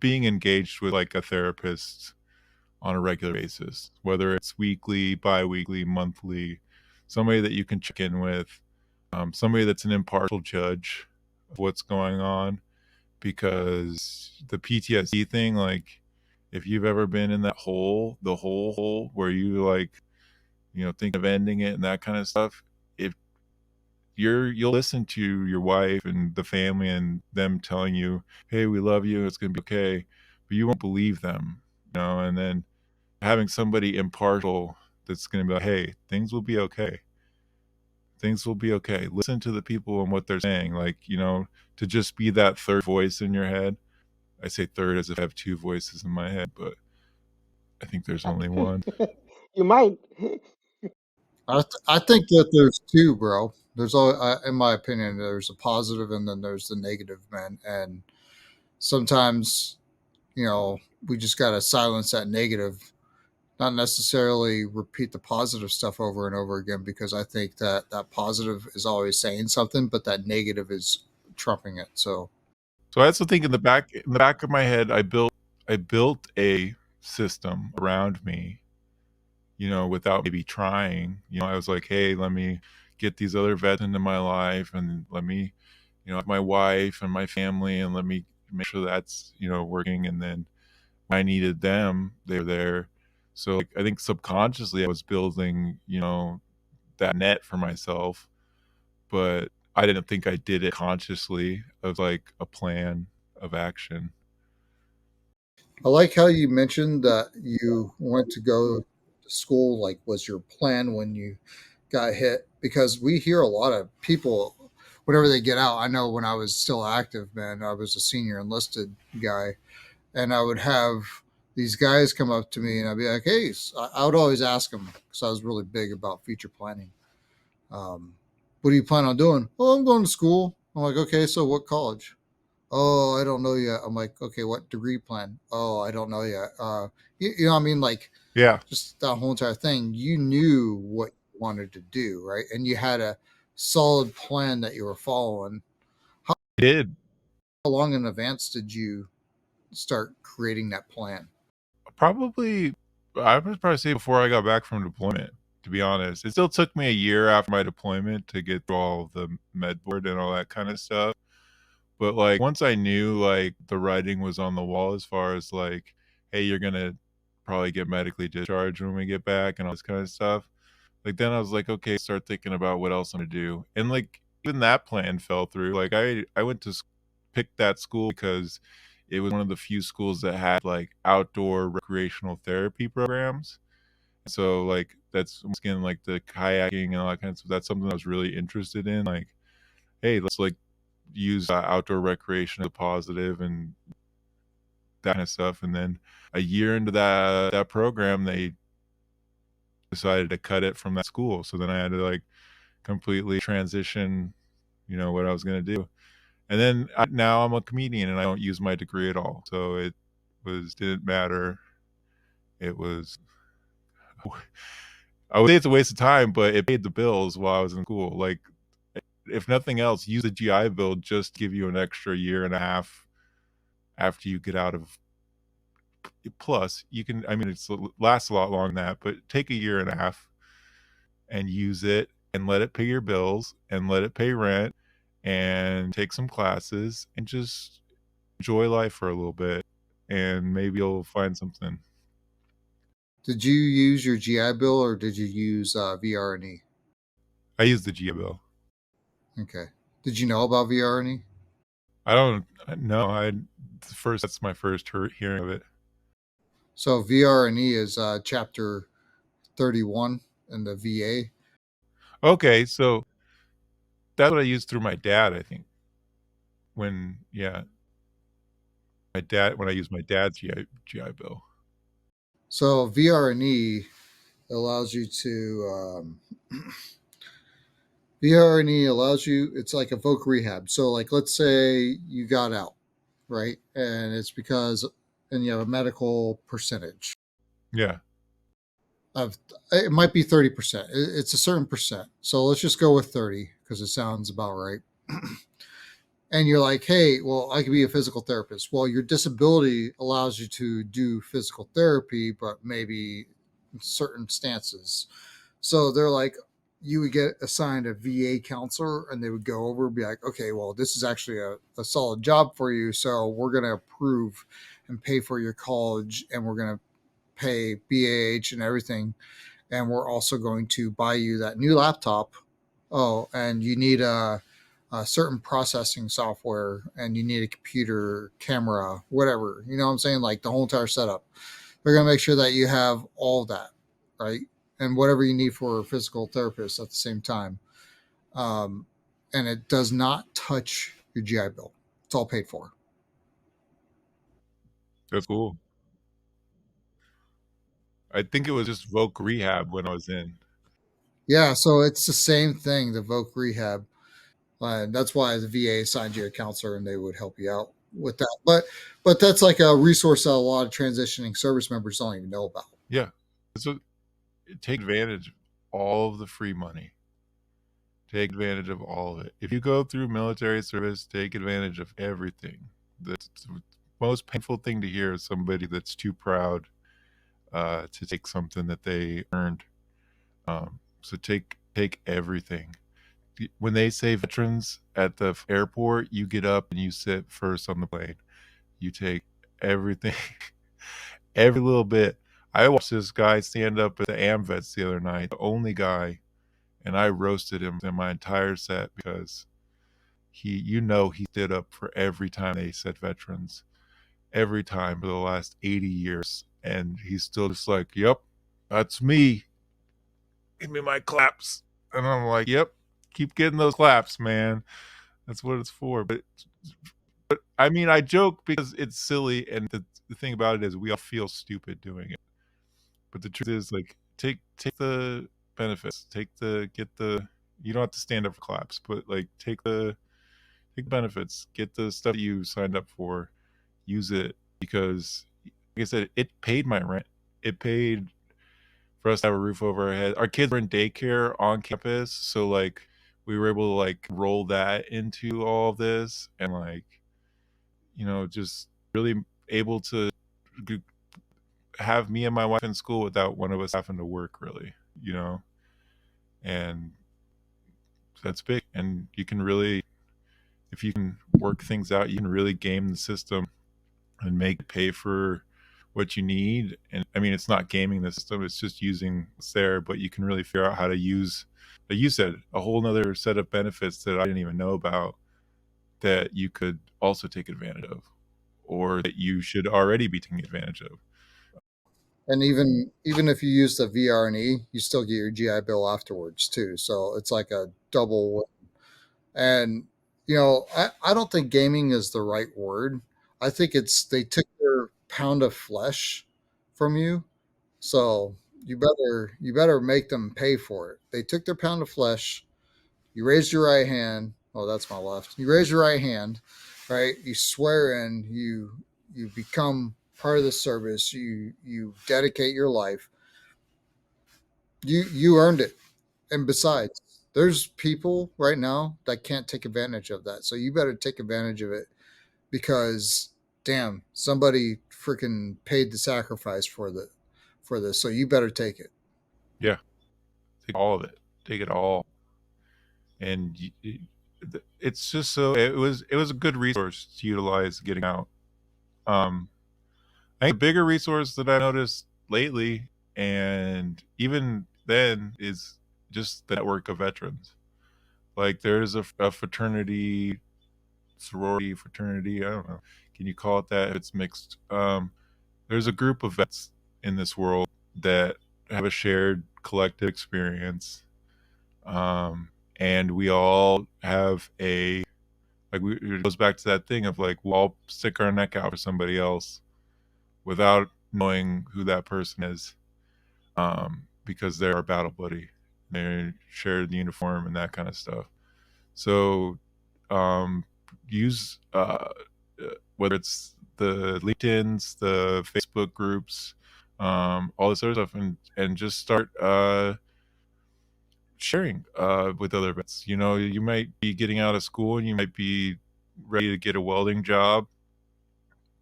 being engaged with like a therapist on a regular basis, whether it's weekly, bi-weekly, monthly, somebody that you can check in with, somebody that's an impartial judge of what's going on. Because the PTSD thing, like if you've ever been in that hole, the whole hole where you like, think of ending it and that kind of stuff, if you'll listen to your wife and the family and them telling you, hey, we love you, it's gonna be okay, but you won't believe them, and then having somebody impartial that's gonna be like, hey, things will be okay. Things will be okay. Listen to the people and what they're saying. Like, to just be that third voice in your head. I say third as if I have two voices in my head, but I think there's only one. You might. I think that there's two, bro. There's all, in my opinion, there's a positive and then there's the negative, man. And sometimes, we just gotta silence that negative, not necessarily repeat the positive stuff over and over again, because I think that that positive is always saying something, but that negative is trumping it. So So I also think in the back of my head, I built a system around me, without maybe trying. I was like, hey, let me get these other vets into my life and let me, have my wife and my family and let me make sure that's, working. And then when I needed them, they were there. So like, I think subconsciously I was building, that net for myself, but I didn't think I did it consciously of like a plan of action. I like how you mentioned that you went to go to school, like was your plan when you got hit, because we hear a lot of people whenever they get out. I know when I was still active, man, I was a senior enlisted guy, and I would have these guys come up to me and I'd be like, hey, I would always ask them because I was really big about future planning. What do you plan on doing? Oh, I'm going to school. I'm like, okay, so what college? Oh, I don't know yet. I'm like, okay, what degree plan? Oh, I don't know yet. You know what I mean? Like, Yeah, just that whole entire thing. You knew what you wanted to do, right? And you had a solid plan that you were following. How I did. long in advance did you start creating that plan? Probably, I would probably say before I got back from deployment, to be honest. It still took me a year after my deployment to get through all the med board and all that kind of stuff. But like once I knew like the writing was on the wall as far as like, hey, you're gonna probably get medically discharged when we get back and all this kind of stuff. Like then I was like, okay, start thinking about what else I'm gonna do. And like even that plan fell through. Like I went to pick that school because it was one of the few schools that had like outdoor recreational therapy programs. So like that's once again like the kayaking and all that kind of stuff. That's something I was really interested in. Like, hey, let's like use outdoor recreation as a positive and that kind of stuff. And then a year into that program, they decided to cut it from that school. So then I had to like completely transition, what I was gonna do. And then now I'm a comedian and I don't use my degree at all. So it didn't matter. It was I would say it's a waste of time, but it paid the bills while I was in school. Like if nothing else, use a GI Bill just to give you an extra year and a half after you get out of. Plus you can, I mean, it lasts a lot longer than that, but take a year and a half and use it and let it pay your bills and let it pay rent and take some classes and just enjoy life for a little bit, and maybe you'll find something. Did you use your GI Bill or did you use VRNE? I use the GI Bill. Okay. Did you know about VRNE? I don't know. That's my first hearing of it. So VRNE is chapter 31 in the VA. Okay, so that's what I used through my dad, I think. When when I used my dad's GI Bill. So VRNE allows you to VRNE allows you, it's like a voc rehab. So like let's say you got out, right? And it's because and you have a medical percentage Yeah. of it might be 30%. It's a certain percent. So let's just go with 30 because it sounds about right. And you're like, hey, well, I could be a physical therapist. Well, your disability allows you to do physical therapy, but maybe in certain stances. So they're like, you would get assigned a VA counselor and they would go over and be like, okay, well, this is actually a solid job for you. So we're going to approve and pay for your college and we're going to pay BAH and everything. And we're also going to buy you that new laptop. Oh, and you need a certain processing software and you need a computer, camera, whatever. You know what I'm saying? Like the whole entire setup. They're going to make sure that you have all that, right? And whatever you need for a physical therapist at the same time. Um, and it does not touch your GI Bill. It's all paid for. That's cool. I think it was just Voc Rehab when I was in. Yeah, so it's the same thing, the voc rehab. That's why the VA assigned you a counselor and they would help you out with that. But that's like a resource that a lot of transitioning service members don't even know about. Yeah. So take advantage of all of the free money. Take advantage of all of it. If you go through military service, take advantage of everything. That's the most painful thing to hear is somebody that's too proud to take something that they earned. So take everything. When they say veterans at the airport, you get up and you sit first on the plane. You take everything, every little bit. I watched this guy stand up at the MIl2Vets the other night, the only guy, and I roasted him in my entire set because he stood up for every time they said veterans, every time for the last 80 years. And he's still just like, yep, that's me. Give me my claps. And I'm like, yep, keep getting those claps, man. That's what it's for. But I mean, I joke because it's silly. And the thing about it is we all feel stupid doing it. But the truth is, like, take the benefits. You don't have to stand up for claps, but like take the benefits. Get the stuff that you signed up for. Use it because, like I said, it paid my rent. It paid for us to have a roof over our head. Our kids were in daycare on campus, so like we were able to like roll that into all of this and like just really able to have me and my wife in school without one of us having to work really, and that's big. And you can really, if you can work things out, you can really game the system and make it pay for what you need. And I mean, it's not gaming the system, it's just using what's there, but you can really figure out how to use, like you said, a whole nother set of benefits that I didn't even know about that you could also take advantage of or that you should already be taking advantage of. And even if you use the VRNE, you still get your GI Bill afterwards too. So it's like a double. And I don't think gaming is the right word. I think it's they took their pound of flesh from you. So you better make them pay for it. They took their pound of flesh. You raised your right hand. Oh, that's my left. You raise your right hand, right? You swear in. You become part of the service. You dedicate your life. You earned it. And besides, there's people right now that can't take advantage of that. So you better take advantage of it because damn, somebody freaking paid the sacrifice for this. So you better take it. Yeah, take all of it. Take it all. and it's just so it was a good resource to utilize getting out. I think a bigger resource that I've noticed lately, and even then, is just the network of veterans. Like there's a fraternity, sorority, fraternity. I don't know. Can you call it that? It's mixed. There's a group of vets in this world that have a shared collective experience, and we all have it goes back to that thing of like we'll all stick our neck out for somebody else without knowing who that person is, because they're our battle buddy. They share the uniform and that kind of stuff. So um, use whether it's the LinkedIn's, the Facebook groups, all this other stuff, and just start sharing with other vets. You know, you might be getting out of school and you might be ready to get a welding job.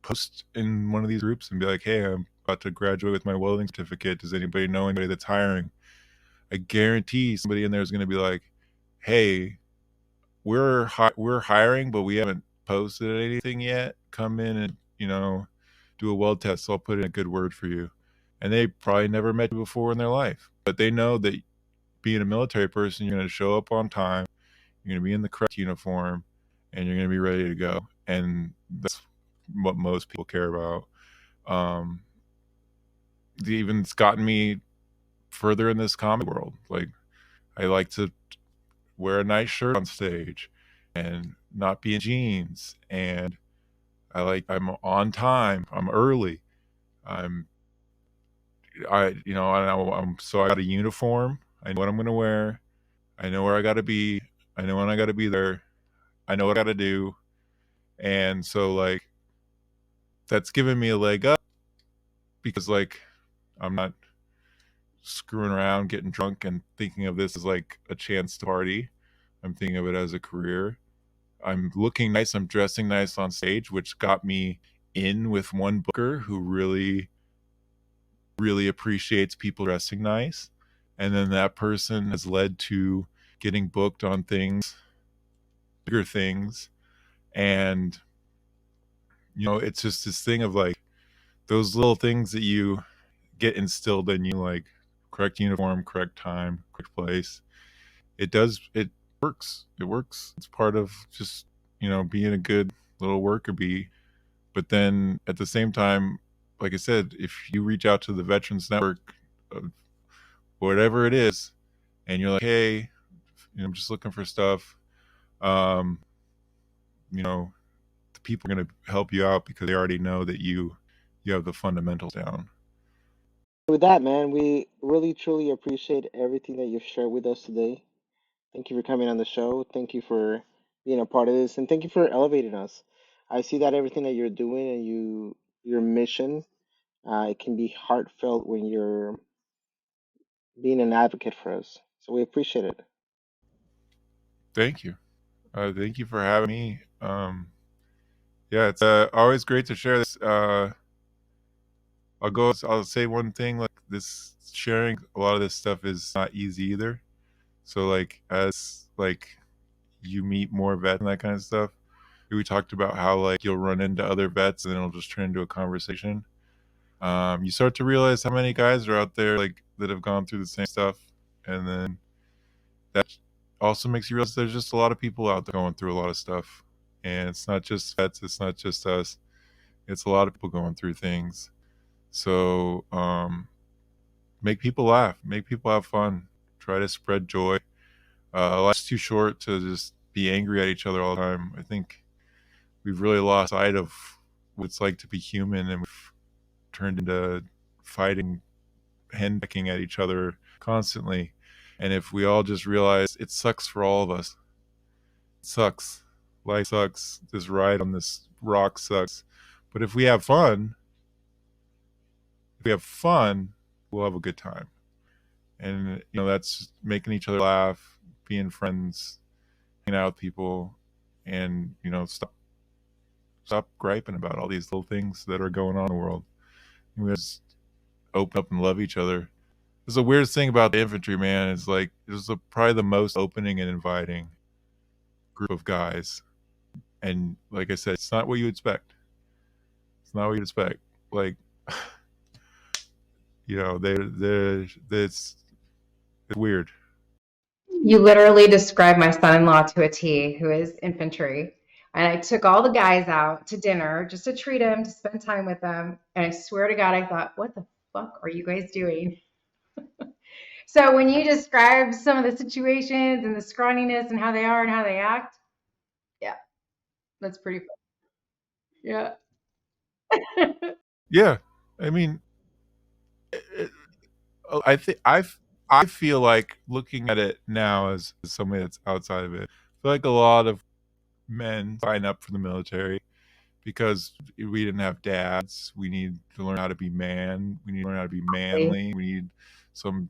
Post in one of these groups and be like, "Hey, I'm about to graduate with my welding certificate. Does anybody know anybody that's hiring?" I guarantee somebody in there is going to be like, "Hey, we're hiring, but we haven't posted anything yet. Come in and do a weld test. So I'll put in a good word for you." And they probably never met you before in their life, but they know that being a military person, you're going to show up on time, you're going to be in the correct uniform, and you're going to be ready to go. And that's what most people care about. Um, Even it's gotten me further in this comedy world. Like I like to wear a nice shirt on stage and not be in jeans, and I'm on time, I'm early, I'm I you know I'm so I got a uniform, I know what I'm going to wear, I know where I got to be, I know when I got to be there, I know what I got to do. And so like that's given me a leg up, because like I'm not screwing around, getting drunk, and thinking of this as like a chance to party. I'm thinking of it as a career. I'm looking nice, I'm dressing nice on stage, which got me in with one booker who really, really appreciates people dressing nice. And then that person has led to getting booked on things, bigger things. And, it's just this thing of like those little things that you get instilled in you, like correct uniform, correct time, correct place. It works. It works. It's part of just, being a good little worker bee. But then at the same time, like I said, if you reach out to the Veterans Network, of whatever it is, and you're like, "Hey, I'm just looking for stuff," um, the people are going to help you out because they already know that you have the fundamentals down. With that, man, we really truly appreciate everything that you've shared with us today. Thank you for coming on the show. Thank you for being a part of this, and thank you for elevating us. I see that everything that you're doing and your mission, it can be heartfelt when you're being an advocate for us. So we appreciate it. Thank you. Thank you for having me. Yeah, it's always great to share this. I'll say one thing, like this sharing a lot of this stuff is not easy either. So like as like you meet more vets and that kind of stuff, we talked about how like you'll run into other vets and then it'll just turn into a conversation. You start to realize how many guys are out there like that have gone through the same stuff, and then that also makes you realize there's just a lot of people out there going through a lot of stuff, and it's not just vets, it's not just us, it's a lot of people going through things. So make people laugh, make people have fun, try to spread joy. Life's too short to just be angry at each other all the time. I think we've really lost sight of what it's like to be human, and we've turned into fighting, henpecking at each other constantly. And if we all just realize it sucks for all of us, it sucks. Life sucks. This ride on this rock sucks. But if we have fun, we'll have a good time. And that's making each other laugh, being friends, hanging out with people, and stop griping about all these little things that are going on in the world. We just open up and love each other. the weirdest thing about the infantry, man. Is like it was probably the most opening and inviting group of guys, and like I said, it's not what you expect. It's not what you expect. Like, it's weird. You literally described my son-in-law to a T, who is infantry. And I took all the guys out to dinner just to treat him, to spend time with them. And I swear to God, I thought, what the fuck are you guys doing? So when you describe some of the situations and the scrawniness and how they are and how they act, yeah, that's pretty fun. Yeah. Yeah, I mean, it, I think I feel like looking at it now as somebody that's outside of it. I feel like a lot of men sign up for the military because we didn't have dads. We need to learn how to be man. We need to learn how to be manly. We need some.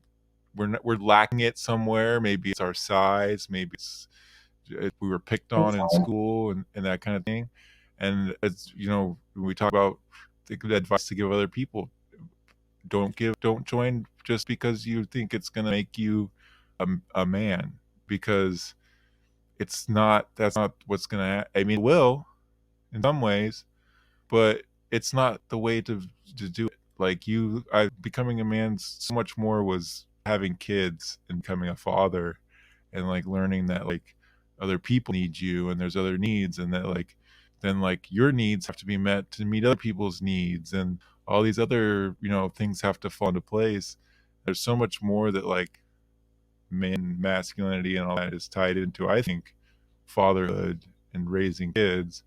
We're lacking it somewhere. Maybe it's our size. Maybe it's we were picked on in school and that kind of thing. And it's when we talk about the good advice to give other people, don't join just because you think it's going to make you a man, because it's not. That's not what's going to. I mean, it will in some ways, but it's not the way to do it. Like becoming a man so much more was having kids and becoming a father, and like learning that like other people need you and there's other needs, and that like then like your needs have to be met to meet other people's needs, and all these other things have to fall into place. There's so much more that like man masculinity and all that is tied into, I think, fatherhood and raising kids,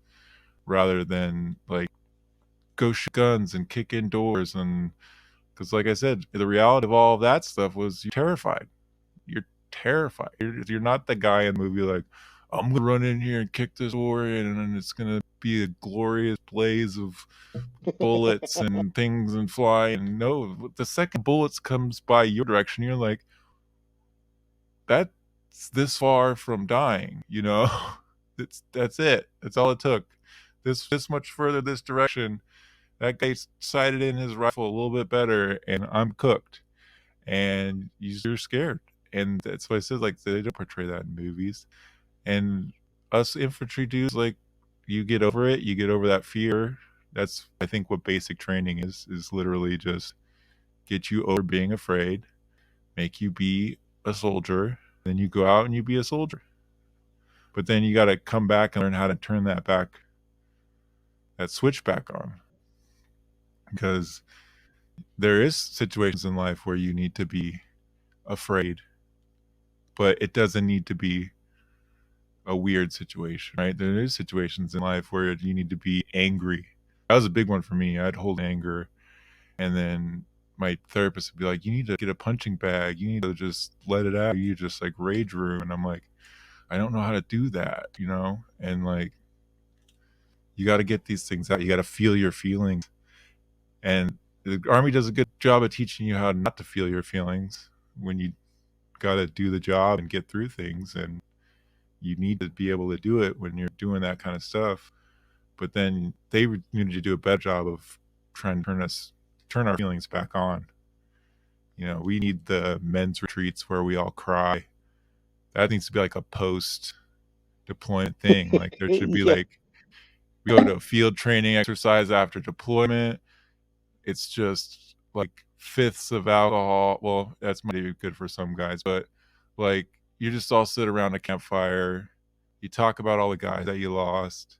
rather than like go shoot guns and kick in doors. And because like I said, the reality of all of that stuff was you're terrified. You're terrified. You're not the guy in the movie like, I'm gonna run in here and kick this door in and it's gonna be a glorious blaze of bullets and things and fly. And no, the second bullets comes by your direction, you're like, that's this far from dying, that's it. That's all it took. This much further this direction. That guy sighted in his rifle a little bit better, and I'm cooked. And you're scared, and that's why I said like they don't portray that in movies. And us infantry dudes, like, you get over it. You get over that fear. That's, I think, what basic training is literally just get you over being afraid, make you be a soldier, then you go out and you be a soldier. But then you got to come back and learn how to turn that switch back on, because there is situations in life where you need to be afraid, but it doesn't need to be a weird situation, right? There is situations in life where you need to be angry. That was a big one for me. I'd hold anger, and then my therapist would be like, you need to get a punching bag. You need to just let it out. You just like rage room. And I'm like, I don't know how to do that, And like, you got to get these things out. You got to feel your feelings. And the Army does a good job of teaching you how not to feel your feelings when you got to do the job and get through things. And you need to be able to do it when you're doing that kind of stuff. But then they need to do a better job of trying to turn our feelings back on. We need the men's retreats where we all cry. That needs to be like a post deployment thing. Like there should be Yeah. like, we go to a field training exercise after deployment. It's just like fifths of alcohol. Well, that's maybe good for some guys, but like you just all sit around a campfire. You talk about all the guys that you lost.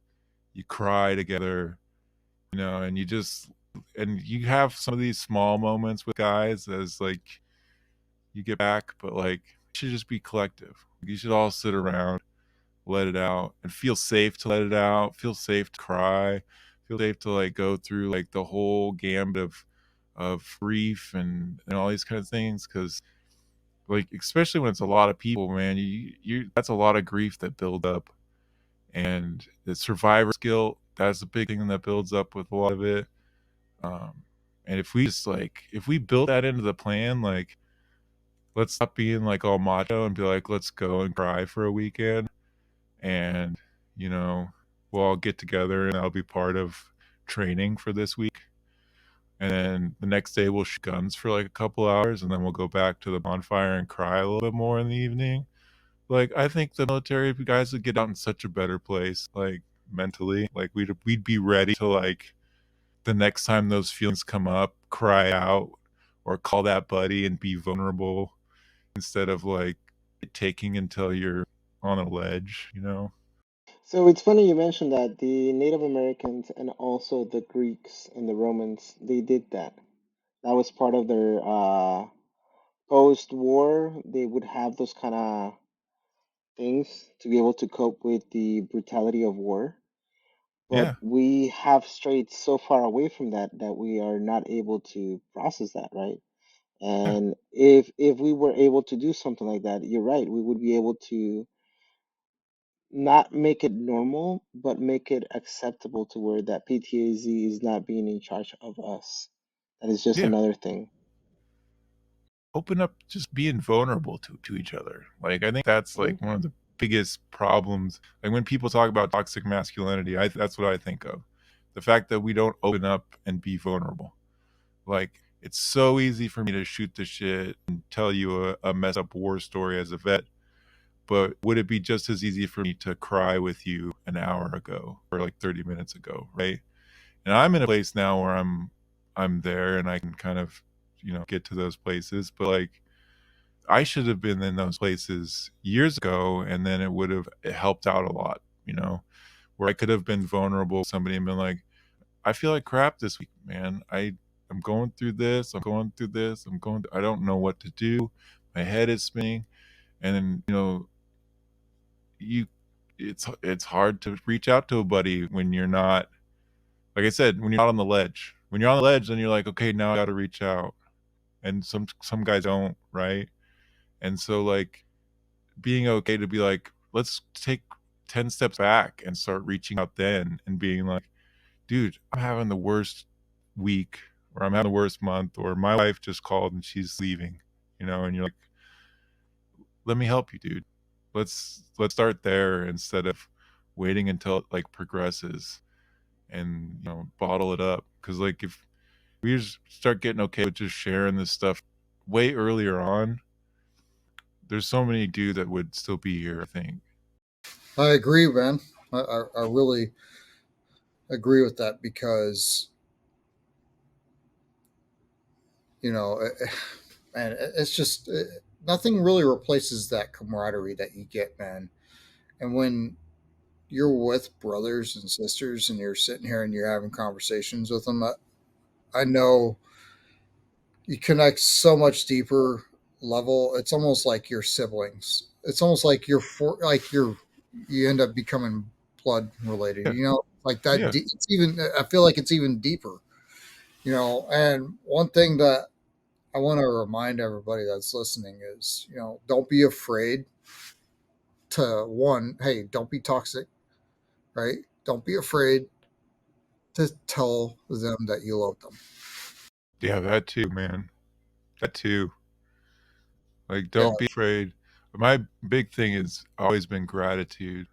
You cry together, and you have some of these small moments with guys as like you get back, but like it should just be collective. You should all sit around, let it out, and feel safe to let it out, feel safe to cry, feel safe to like go through like the whole gambit of grief and all these kind of things. Because like, especially when it's a lot of people, man, you that's a lot of grief that build up. And the survivor's guilt, that's a big thing that builds up with a lot of it. um, and if we build that into the plan, like, let's stop being like all macho and be like, let's go and cry for a weekend, and you know we'll all get together and that'll be part of training for this week. and then the next day we'll shoot guns for like a couple hours, and then we'll go back to the bonfire and cry a little bit more in the evening. Like, I think the military guys would get out in such a better place, like mentally. Like we'd be ready to, like, the next time those feelings come up, cry out or call that buddy and be vulnerable instead of like taking until you're on a ledge, you know? So it's funny you mentioned that the Native Americans and also the Greeks and the Romans, they did that. That was part of their post-war. They would have those kind of things to be able to cope with the brutality of war. But Yeah. we have strayed so far away from that that we are not able to process that, right? Yeah. And if we were able to do something like that, you're right, we would be able to not make it normal, but make it acceptable to where that PTAZ is not being in charge of us. That is just Yeah. another thing. Open up, just being vulnerable to each other. Like, I think that's Hmm. like one of the biggest problems. Like when people talk about toxic masculinity, that's what I think of. The fact that we don't open up and be vulnerable. Like, it's so easy for me to shoot the shit and tell you a mess up war story as a vet, but would it be just as easy for me to cry with you an hour ago or like 30 minutes ago, right? And I'm in a place now where I'm there and I can kind of, get to those places, but like I should have been in those places years ago, and then it would have helped out a lot, where I could have been vulnerable to somebody and been like, I feel like crap this week, man. I'm going through this. I'm going through this. I don't know what to do. My head is spinning. And then, you, it's hard to reach out to a buddy when you're not, like I said, when you're not on the ledge. When you're on the ledge, then you're like, okay, now I got to reach out. And some guys don't, right? And so like being okay to be like, let's take 10 steps back and start reaching out then and being like, dude, I'm having the worst week, or I'm having the worst month, or my wife just called and she's leaving, and you're like, let me help you, dude. Let's start there instead of waiting until it like progresses and bottle it up. Because like if we just start getting okay with just sharing this stuff way earlier on, there's so many dude that would still be here, I think. I agree, man. I really agree with that because, you know, man, it's just nothing really replaces that camaraderie that you get, man. And when you're with brothers and sisters and you're sitting here and you're having conversations with them, I know you connect so much deeper level. It's almost like your siblings. It's almost like you end up becoming blood related. Yeah. Like that. Yeah. It's even. I feel like it's even deeper. And one thing that I want to remind everybody that's listening is, don't be afraid to one. Hey, don't be toxic, right? Don't be afraid to tell them that you love them. Yeah, that too, man. That too. Like, Yeah, don't be afraid. My big thing has always been gratitude.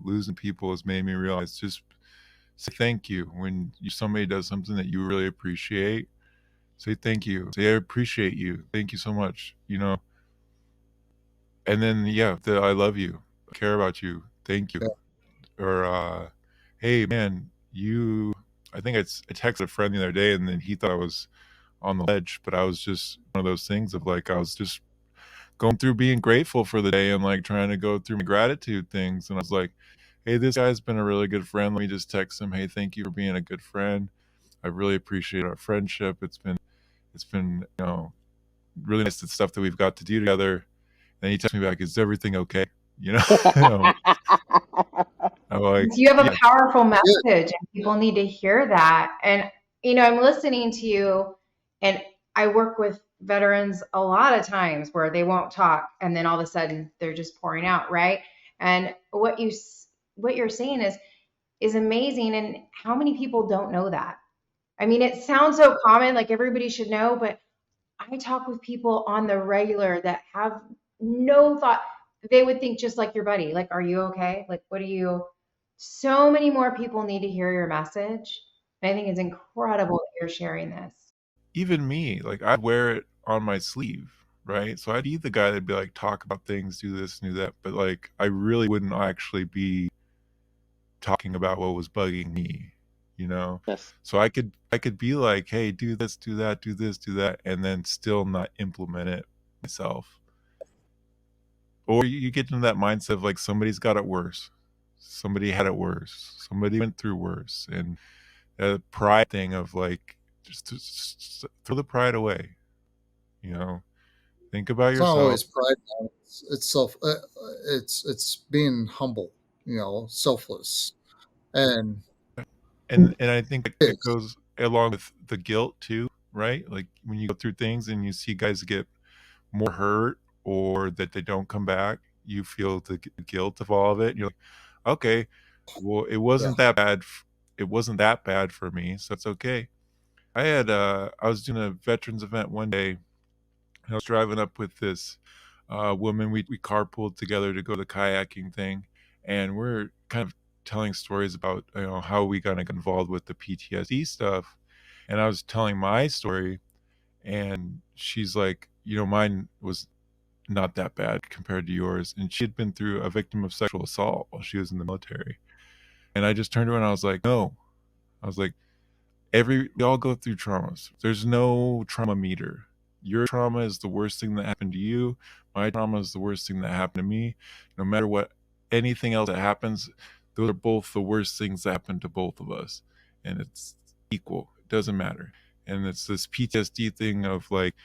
Losing people has made me realize, just say thank you when somebody does something that you really appreciate. Say thank you. Say I appreciate you. Thank you so much. And then yeah, I love you. I care about you. Thank you. yeah, Or hey man, I think I texted a friend the other day and then he thought I was on the ledge, but I was just one of those things of like I was just going through being grateful for the day and like trying to go through my gratitude things. And I was like, hey, this guy's been a really good friend. Let me just text him, hey, thank you for being a good friend. I really appreciate our friendship. It's been really nice, the stuff that we've got to do together. And he texts me back, is everything okay? And I'm like, You have a yeah, powerful yeah. message and people need to hear that. And, I'm listening to you, and I work with veterans a lot of times where they won't talk and then all of a sudden they're just pouring out, right? And what you're saying is amazing. And how many people don't know that? I mean, it sounds so common, like everybody should know, but I talk with people on the regular that have no thought. They would think just like your buddy, like, are you okay? Like, what do you? So many more people need to hear your message. And I think it's incredible that you're sharing this. Even me, like I'd wear it on my sleeve, right? So I'd be the guy that'd be like talk about things, do this, do that, but like I really wouldn't actually be talking about what was bugging me, you know? Yes. So I could be like, hey, do this, do that, do this, do that, and then still not implement it myself. Or you get into that mindset of like somebody's got it worse. Somebody had it worse. Somebody went through worse. And a pride thing of like just throw the pride away, you know? Think about It's not yourself. always pride. No. It's self. It's being humble. Selfless, and And I think it it's goes along with the guilt too, right? Like when you go through things and you see guys get more hurt or that they don't come back, you feel the guilt of all of it. And you're like, okay, well, it yeah. wasn't that bad. It wasn't that bad for me, so it's okay. I was doing a veterans event one day. I was driving up with this woman. We carpooled together to go to the kayaking thing, and we're kind of telling stories about how we got involved with the PTSD stuff. And I was telling my story, and she's like, mine was not that bad compared to yours. And she had been through a victim of sexual assault while she was in the military. And I just turned to her and I was like, no. I was like, we all go through traumas. There's no trauma meter. Your trauma is the worst thing that happened to you. My trauma is the worst thing that happened to me. No matter what anything else that happens, those are both the worst things that happen to both of us. And it's equal. It doesn't matter. And it's this PTSD thing of like,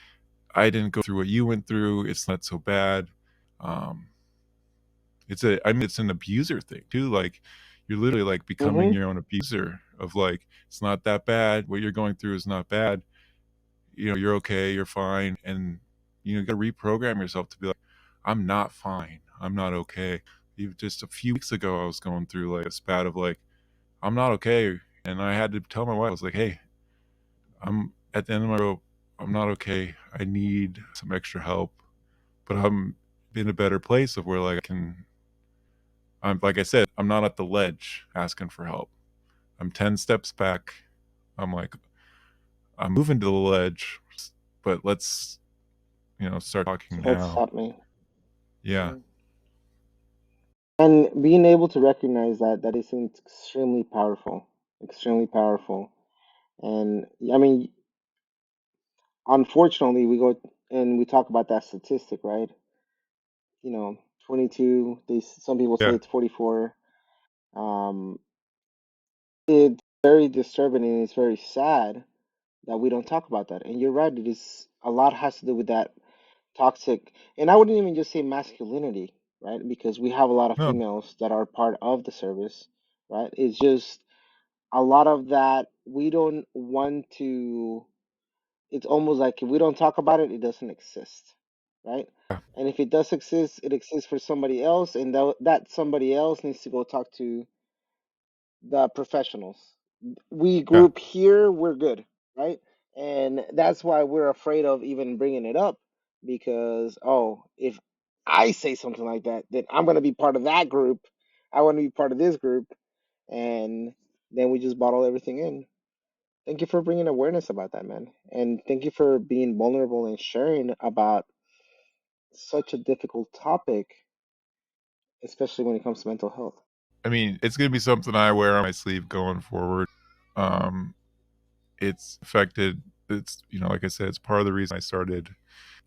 I didn't go through what you went through. It's not so bad. Um, it's an abuser thing too. Like you're literally like becoming Mm-hmm. your own abuser of like, it's not that bad. What you're going through is not bad. You're okay. You're fine. And you got to reprogram yourself to be like, I'm not fine. I'm not okay. Even just a few weeks ago, I was going through like a spat of like, I'm not okay. And I had to tell my wife, I was like, hey, I'm at the end of my rope. I'm not okay. I need some extra help, but I'm in a better place of where like I'm like I said, I'm not at the ledge asking for help. I'm 10 steps back. I'm like, I'm moving to the ledge, but let's, start talking Let's now. stop me. Yeah. Mhm. And being able to recognize that is extremely powerful, extremely powerful. And I mean, unfortunately, we go and we talk about that statistic, right? 22. Some people say Yeah. it's 44. Um, it's very disturbing and it's very sad that we don't talk about that. And you're right, it is a lot has to do with that toxic, and I wouldn't even just say masculinity, right? Because we have a lot of No. females that are part of the service, right? It's just a lot of that we don't want to. It's almost like if we don't talk about it, it doesn't exist, right? Yeah. And if it does exist, it exists for somebody else, and that somebody else needs to go talk to the professionals. We Yeah. group here, we're good, right? And that's why we're afraid of even bringing it up because, oh, if I say something like that, then I'm going to be part of that group. I want to be part of this group. And then we just bottle everything in. Thank you for bringing awareness about that, man. And thank you for being vulnerable and sharing about such a difficult topic, especially when it comes to mental health. I mean, it's going to be something I wear on my sleeve going forward. Um, it's affected, like I said, it's part of the reason I started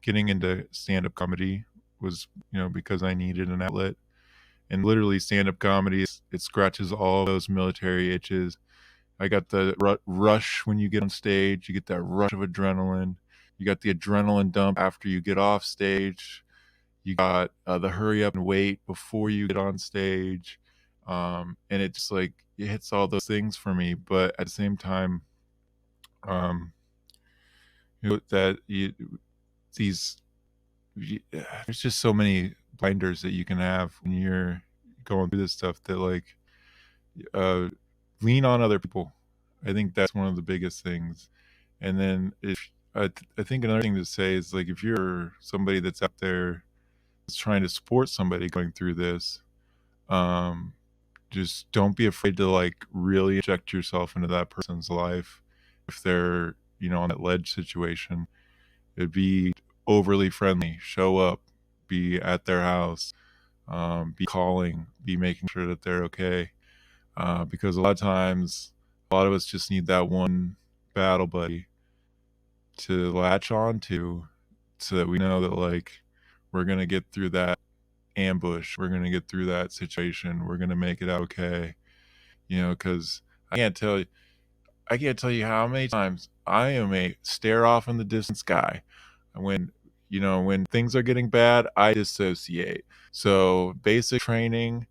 getting into stand up comedy was, because I needed an outlet. And literally, stand up comedy, it scratches all those military itches. I got the rush when you get on stage. You get that rush of adrenaline. You got the adrenaline dump after you get off stage. You got the hurry up and wait before you get on stage. And it's like, it hits all those things for me. But at the same time, um, that these, there's just so many blinders that you can have when you're going through this stuff that like, uh, lean on other people. I think that's one of the biggest things. And then I think another thing to say is like if you're somebody that's out there that's trying to support somebody going through this, um, just don't be afraid to like really inject yourself into that person's life if they're, on that ledge situation. It'd be overly friendly, show up, be at their house, be calling, be making sure that they're okay. Because a lot of times, a lot of us just need that one battle buddy to latch on to, so that we know that like we're gonna get through that ambush, we're gonna get through that situation, we're gonna make it out okay. Because I can't tell you, I can't tell you how many times I am a stare off in the distance guy. When when things are getting bad, I dissociate. So basic training,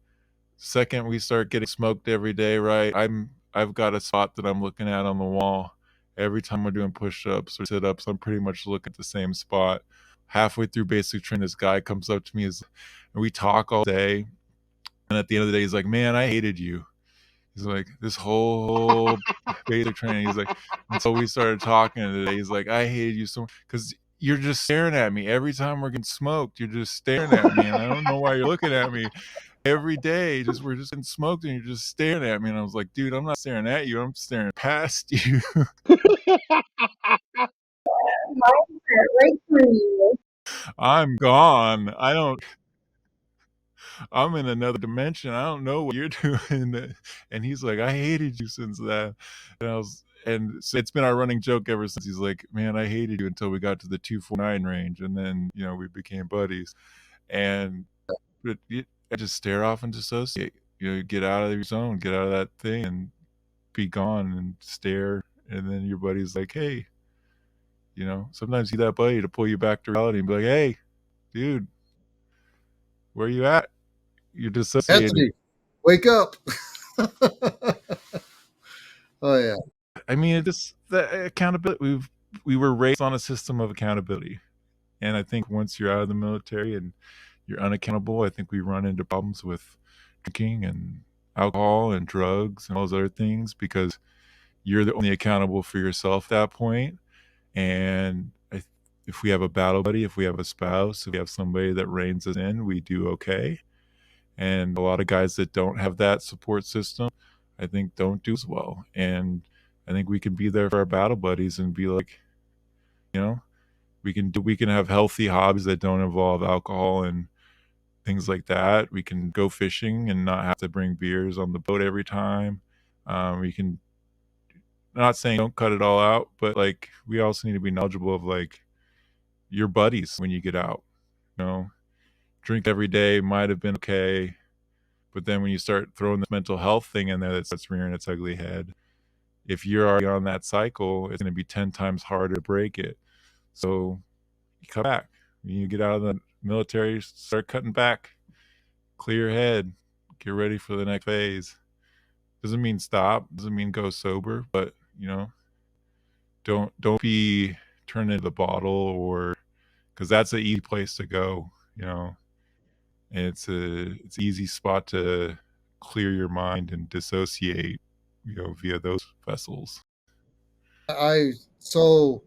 second we start getting smoked every day, right? I've got a spot that I'm looking at on the wall. Every time we're doing push-ups or sit-ups, I'm pretty much looking at the same spot. Halfway through basic training, this guy comes up to me, and we talk all day. And at the end of the day, he's like, "Man, I hated you." He's like, "This whole basic training." He's like, until we started talking today, he's like, "I hated you so much because you're just staring at me every time we're getting smoked. You're just staring at me, and I don't know why you're looking at me every day. Just we're just getting smoked, and you're just staring at me." And I was like, "Dude, I'm not staring at you. I'm staring past you. Right through you. I'm gone. I'm in another dimension. I don't know what you're doing." And he's like, "I hated you since that." And so it's been our running joke ever since. He's like, "Man, I hated you until we got to the 249 range, and then we became buddies." And I just stare off and dissociate. Get out of your zone, get out of that thing, and be gone and stare. And then your buddy's like, "Hey," sometimes you need that buddy to pull you back to reality and be like, "Hey, dude, where you at? You're dissociating." Anthony, wake up. Oh yeah. I mean, it's the accountability. We were raised on a system of accountability, and I think once you're out of the military and you're unaccountable, I think we run into problems with drinking and alcohol and drugs and all those other things, because you're the only accountable for yourself at that point. And if we have a battle buddy, if we have a spouse, if we have somebody that reins us in, we do okay. And a lot of guys that don't have that support system, I think, don't do as well. And I think we can be there for our battle buddies and be like, you know, we can have healthy hobbies that don't involve alcohol and things like that. We can go fishing and not have to bring beers on the boat every time. We can, not saying don't cut it all out, but like we also need to be knowledgeable of like your buddies when you get out. You know, drink every day might have been okay, but then when you start throwing this mental health thing in there that starts rearing its ugly head, if you're already on that cycle, it's going to be 10 times harder to break it. So you cut back. When you get out of the military, start cutting back. Clear your head. Get ready for the next phase. Doesn't mean stop. Doesn't mean go sober. But don't be turned into the bottle, or because that's an easy place to go. And it's an easy spot to clear your mind and dissociate. Via those vessels. I so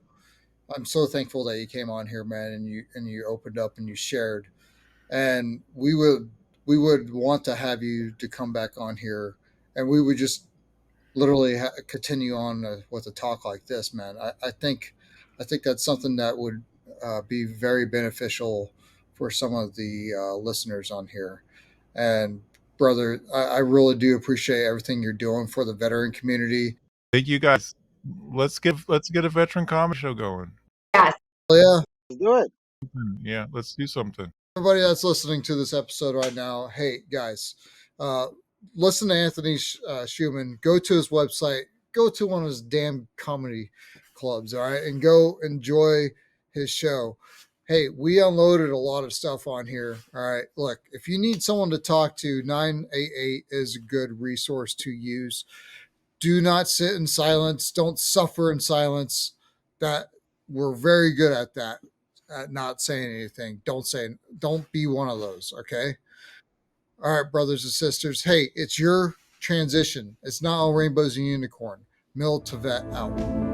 I'm so thankful that you came on here, man, and you opened up and you shared. And we would want to have you to come back on here, and we would just literally continue on with a talk like this, man. I think that's something that would be very beneficial for some of the listeners on here. And brother, I really do appreciate everything you're doing for the veteran community. Thank you guys. Let's get a veteran comedy show going. Yes. Oh, yeah. Let's do it. Yeah, let's do something. Everybody that's listening to this episode right now, hey guys, uh, listen to Anthony Schuman. Go to his website. Go to one of his damn comedy clubs, all right, and go enjoy his show. Hey, we unloaded a lot of stuff on here. All right, look, if you need someone to talk to, 988 is a good resource to use. Do not sit in silence. Don't suffer in silence. That we're very good at that. At not saying anything. Don't be one of those, okay? All right, brothers and sisters. Hey, it's your transition. It's not all rainbows and unicorn. MIl2Vet out.